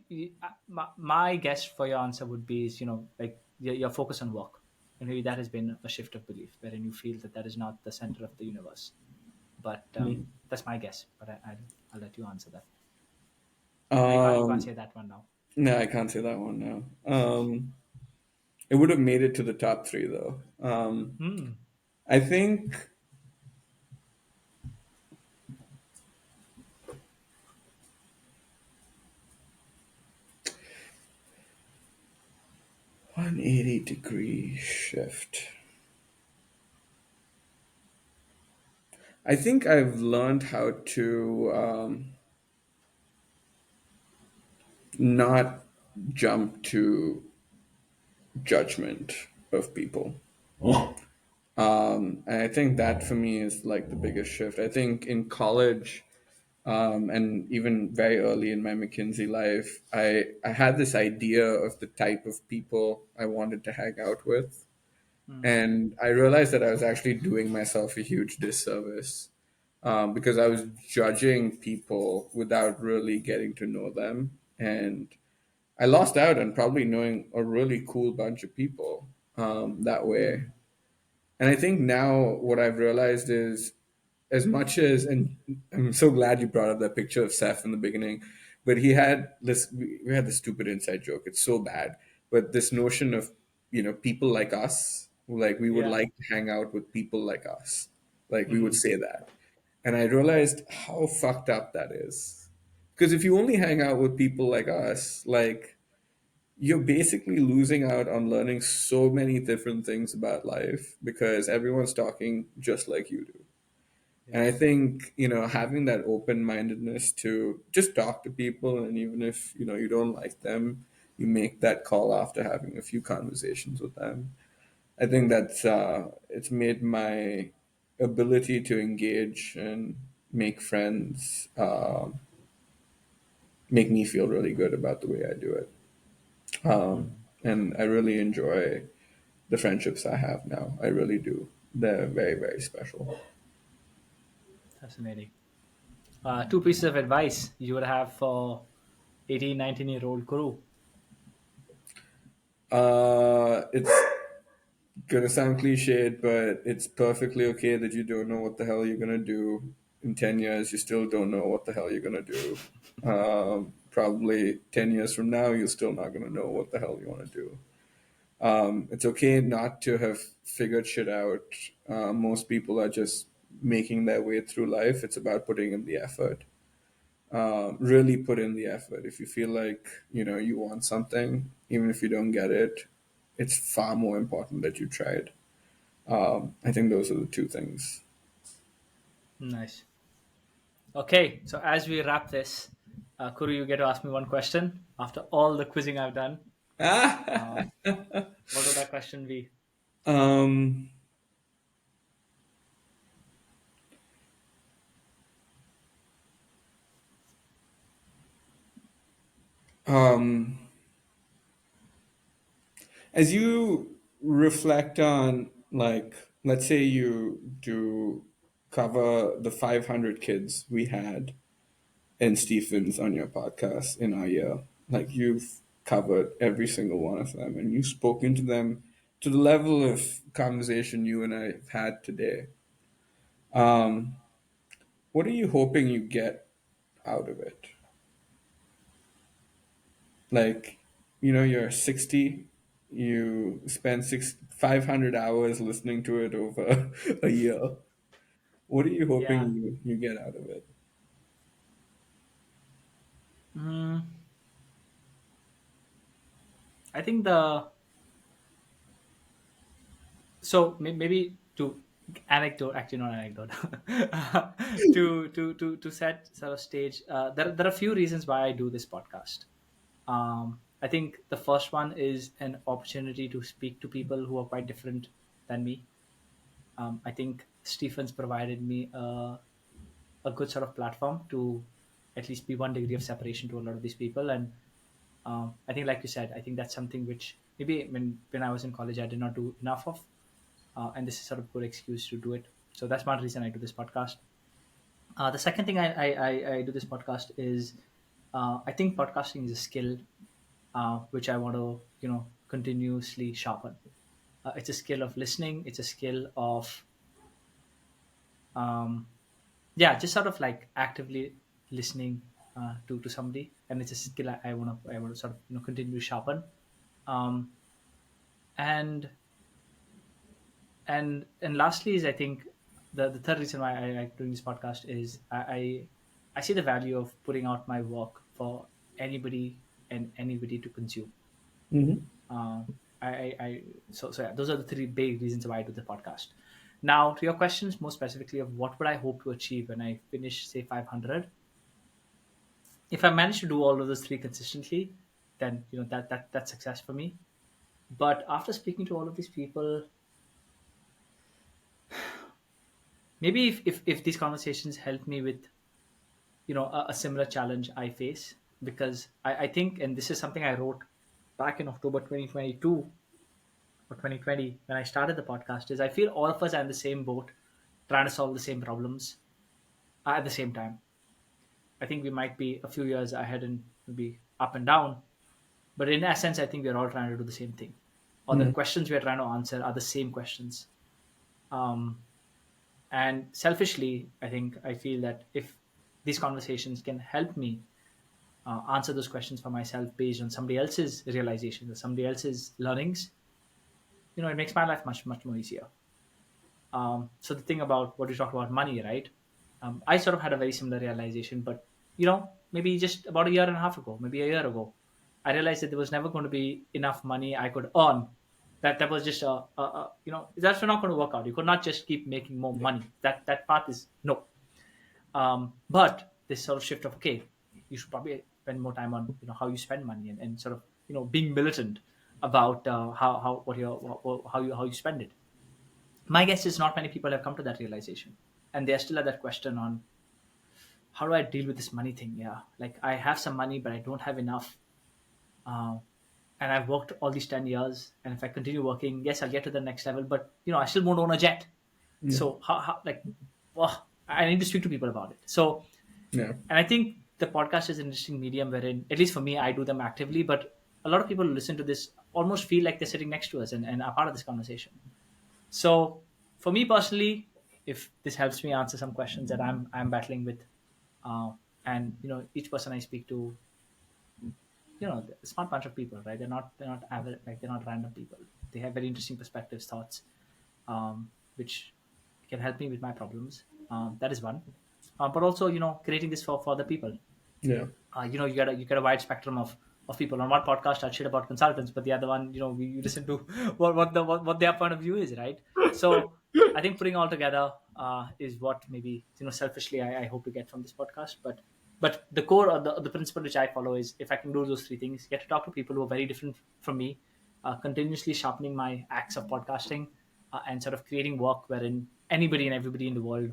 my guess for your answer would be is, like your focus on work, and maybe that has been a shift of belief wherein you feel that that is not the center of the universe. But that's my guess. But I'll let you answer that. You can't Um, say that one now. no, I can't say that one now. It would have made it to the top three though. Hmm. I think 180-degree shift. I think I've learned how to not jump to judgment of people. And I think that for me is like the biggest shift. I think in college, and even very early in my McKinsey life, I had this idea of the type of people I wanted to hang out with. Hmm. And I realized that I was actually doing myself a huge disservice because I was judging people without really getting to know them. And I lost out on probably knowing a really cool bunch of people that way. Hmm. And I think now what I've realized is as much as, and I'm so glad you brought up that picture of Seth in the beginning, but he had this, we had this stupid inside joke. It's so bad, but this notion of, people like us, like we would Yeah. like to hang out with people like us. Like we would Hmm. say that. And I realized how fucked up that is. Because if you only hang out with people like us, like you're basically losing out on learning so many different things about life because everyone's talking just like you do. And Yeah. I think, having that open mindedness to just talk to people, and even if, you don't like them, you make that call after having a few conversations with them. I think that's, it's made my ability to engage and make friends, make me feel really good about the way I do it. Hmm. And I really enjoy the friendships I have now. I really do. They're very, very special. Fascinating. Two pieces of advice you would have for 18, 19-year-old Kuru. It's gonna sound cliched, but it's perfectly okay that you don't know what the hell you're gonna do in 10 years. You still don't know what the hell you're gonna do. Probably 10 years from now, you're still not gonna know what the hell you wanna do. It's okay not to have figured shit out. Most people are just making their way through life. It's about putting in the effort. Really put in the effort. If you feel like you want something, even if you don't get it, it's far more important that you tried. I think those are the two things. Nice. Okay, so as we wrap this, Kuru, you get to ask me one question after all the quizzing I've done. Um, what would that question be? um, um, As you reflect on, like, let's say you do cover the 500 kids we had in Stephens on your podcast in our year, like you've covered every single one of them and you've spoken to them to the level of conversation you and I have had today. Um, what are you hoping you get out of it? Like, you're 60, you spend 500 hours listening to it over a year. What are you hoping Yeah. you get out of it? Mm, I think the so maybe to anecdote, actually not anecdote, to set sort of stage. There are a few reasons why I do this podcast. I think the first one is an opportunity to speak to people who are quite different than me. I think Stephens provided me a good sort of platform to at least be one degree of separation to a lot of these people. And I think, like you said, I think that's something which maybe when I was in college I did not do enough of, and this is sort of good excuse to do it. So that's one reason I do this podcast. The second thing I do this podcast is I think podcasting is a skill which I want to continuously sharpen. It's a skill of listening. It's a skill of um, yeah, just sort of like actively listening to somebody, and it's a skill I want to sort of continue to sharpen. Um, and and lastly is I think the third reason why I like doing this podcast is I see the value of putting out my work for anybody and anybody to consume. Hmm. I so yeah, those are the three big reasons why I do the podcast. Now to your questions more specifically of what would I hope to achieve when I finish say 500. If I manage to do all of those three consistently, then that's success for me. But after speaking to all of these people, maybe if these conversations help me with a similar challenge I face, because I think, and this is something I wrote back in October 2022 or 2020 when I started the podcast, is I feel all of us are in the same boat trying to solve the same problems at the same time. I think we might be a few years ahead and maybe up and down, but in essence I think we're all trying to do the same thing, or the Yeah. questions we're trying to answer are the same questions. um, and selfishly I feel that if these conversations can help me answer those questions for myself based on somebody else's realizations or somebody else's learnings, it makes my life much much more easier. So the thing about what you talked about money, right? I sort of had a very similar realization, but maybe just about a year and a half ago, maybe a year ago, I realized that there was never going to be enough money I could earn. That was just that's not going to work out. You could not just keep making more Yeah. money. That path is no. But this sort of shift of, okay, you should probably spend more time on how you spend money, and sort of being militant about how what your how you spend it. My guess is not many people have come to that realization, and they're still at that question on how do I deal with this money thing. Yeah, like I have some money but I don't have enough. uh, and I've worked all these 10 years, and if I continue working, yes, I'll get to the next level, but I still won't own a jet. Yeah. So how like, well, I need to speak to people about it. So, Yeah. and I think the podcast is an interesting medium wherein, at least for me, I do them actively, but a lot of people who listen to this almost feel like they're sitting next to us and are part of this conversation. So for me personally, if this helps me answer some questions that I'm battling with, uh, and each person I speak to, a smart bunch of people, right? They're not average, like they're not random people. They have very interesting perspectives, thoughts, which can help me with my problems. That is one. But also, creating this for other people. Yeah. You get a wide spectrum of people. On one podcast I shit about consultants, but the other one, we listen to what their point of view is, right? So I think putting all together is what maybe selfishly I hope to get from this podcast. But the core or the principle which I follow is, if I can do those three things: get to talk to people who are very different from me, continuously sharpening my axe of podcasting, and sort of creating work wherein anybody and everybody in the world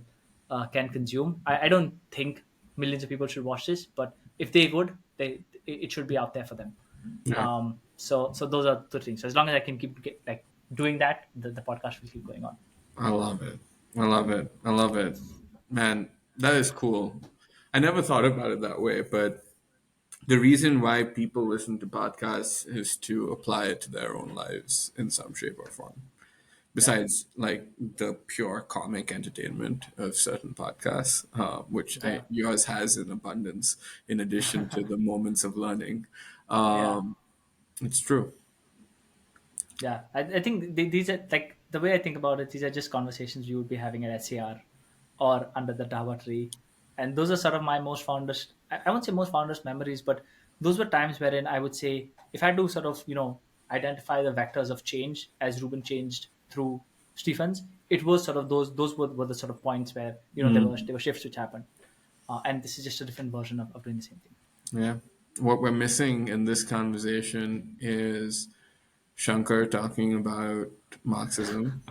can consume. I don't think millions of people should watch this, but if they would, it should be out there for them. Yeah. So those are the things. So as long as I can like doing that, the podcast will keep going on. I love it. I love it. I love it. Man, that is cool. I never thought about it that way, but the reason why people listen to podcasts is to apply it to their own lives in some shape or form. Yeah, Besides, like the pure comic entertainment of certain podcasts, yeah, yours has in abundance, in addition to the moments of learning. yeah. It's true. Yeah, I think these are like the way I think about it. These are just conversations you would be having at SCR or under the Dawa tree, and those are sort of my most fondest. I won't say most fondest memories, but those were times wherein I would say if I had to sort of identify the vectors of change as Ruben changed through Stephens, it was sort of those were the sort of points where there were shifts which happened, and this is just a different version of doing the same thing. Yeah. What we're missing in this conversation is Shankar talking about Marxism.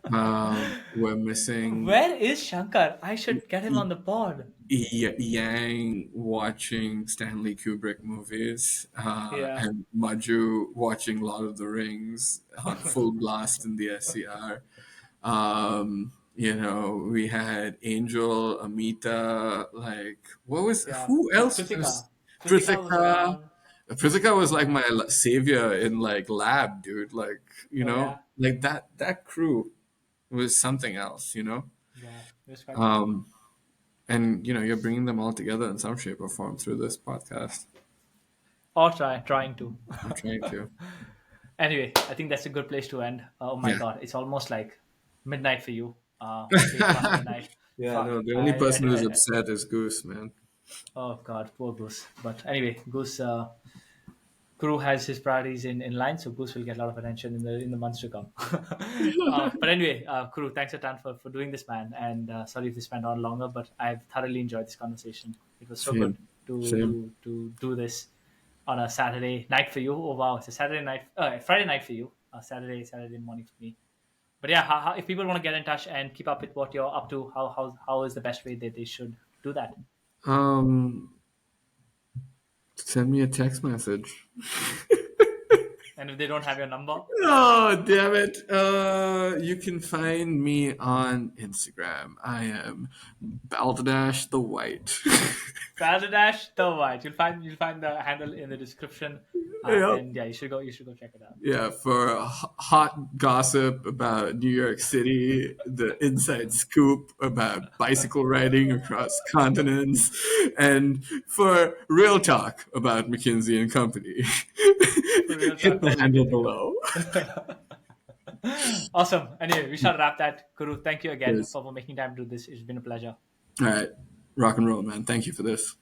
We're missing Where is Shankar? I should get him on the pod. Yang watching Stanley Kubrick movies, Yeah. and Maju watching Lord of the Rings on full blast in the SCR. We had Angel, Amita, like Yeah, who else was Kritika. Kritika was Prithika? around. Prithika was like my savior in like lab, dude. Like, Oh yeah, like that crew was something else. yeah. It was quite fun. Um, and you're bringing them all together in some shape or form through this podcast. Or trying to. I'm trying to. Anyway, I think that's a good place to end. Oh my Yeah. god, it's almost like midnight for you. Way past midnight. Yeah, Fuck. no, the only person who's upset is Goose, man. Oh god, poor Goose. But anyway, Goose. Guru has his priorities in line, so Goose will get a lot of attention in the months to come. But anyway, Guru, thanks a ton for doing this, man. And sorry if this went on longer, but I've thoroughly enjoyed this conversation. It was so good Same. to Same. to to do this on a Saturday night for you. Oh wow, it's a Saturday night, Friday night for you. Saturday morning for me. But yeah, if people want to get in touch and keep up with what you're up to, how is the best way that they should do that? Um, Send me a text message. And if they don't have your number, Oh, damn it. You can find me on Instagram. I am Balderdash the White. Balderdash the White. You'll find the handle in the description, Yep. and yeah, you should go check it out. Yeah, for hot gossip about New York City, the inside scoop about bicycle riding across continents, and for real talk about McKinsey and Company, For real hit talk the about handle McKinsey below. Company. Awesome. Anyway, we shall wrap that. Guru, thank you again Yes. for making time to do this. It's been a pleasure. All right, rock and roll, man. Thank you for this.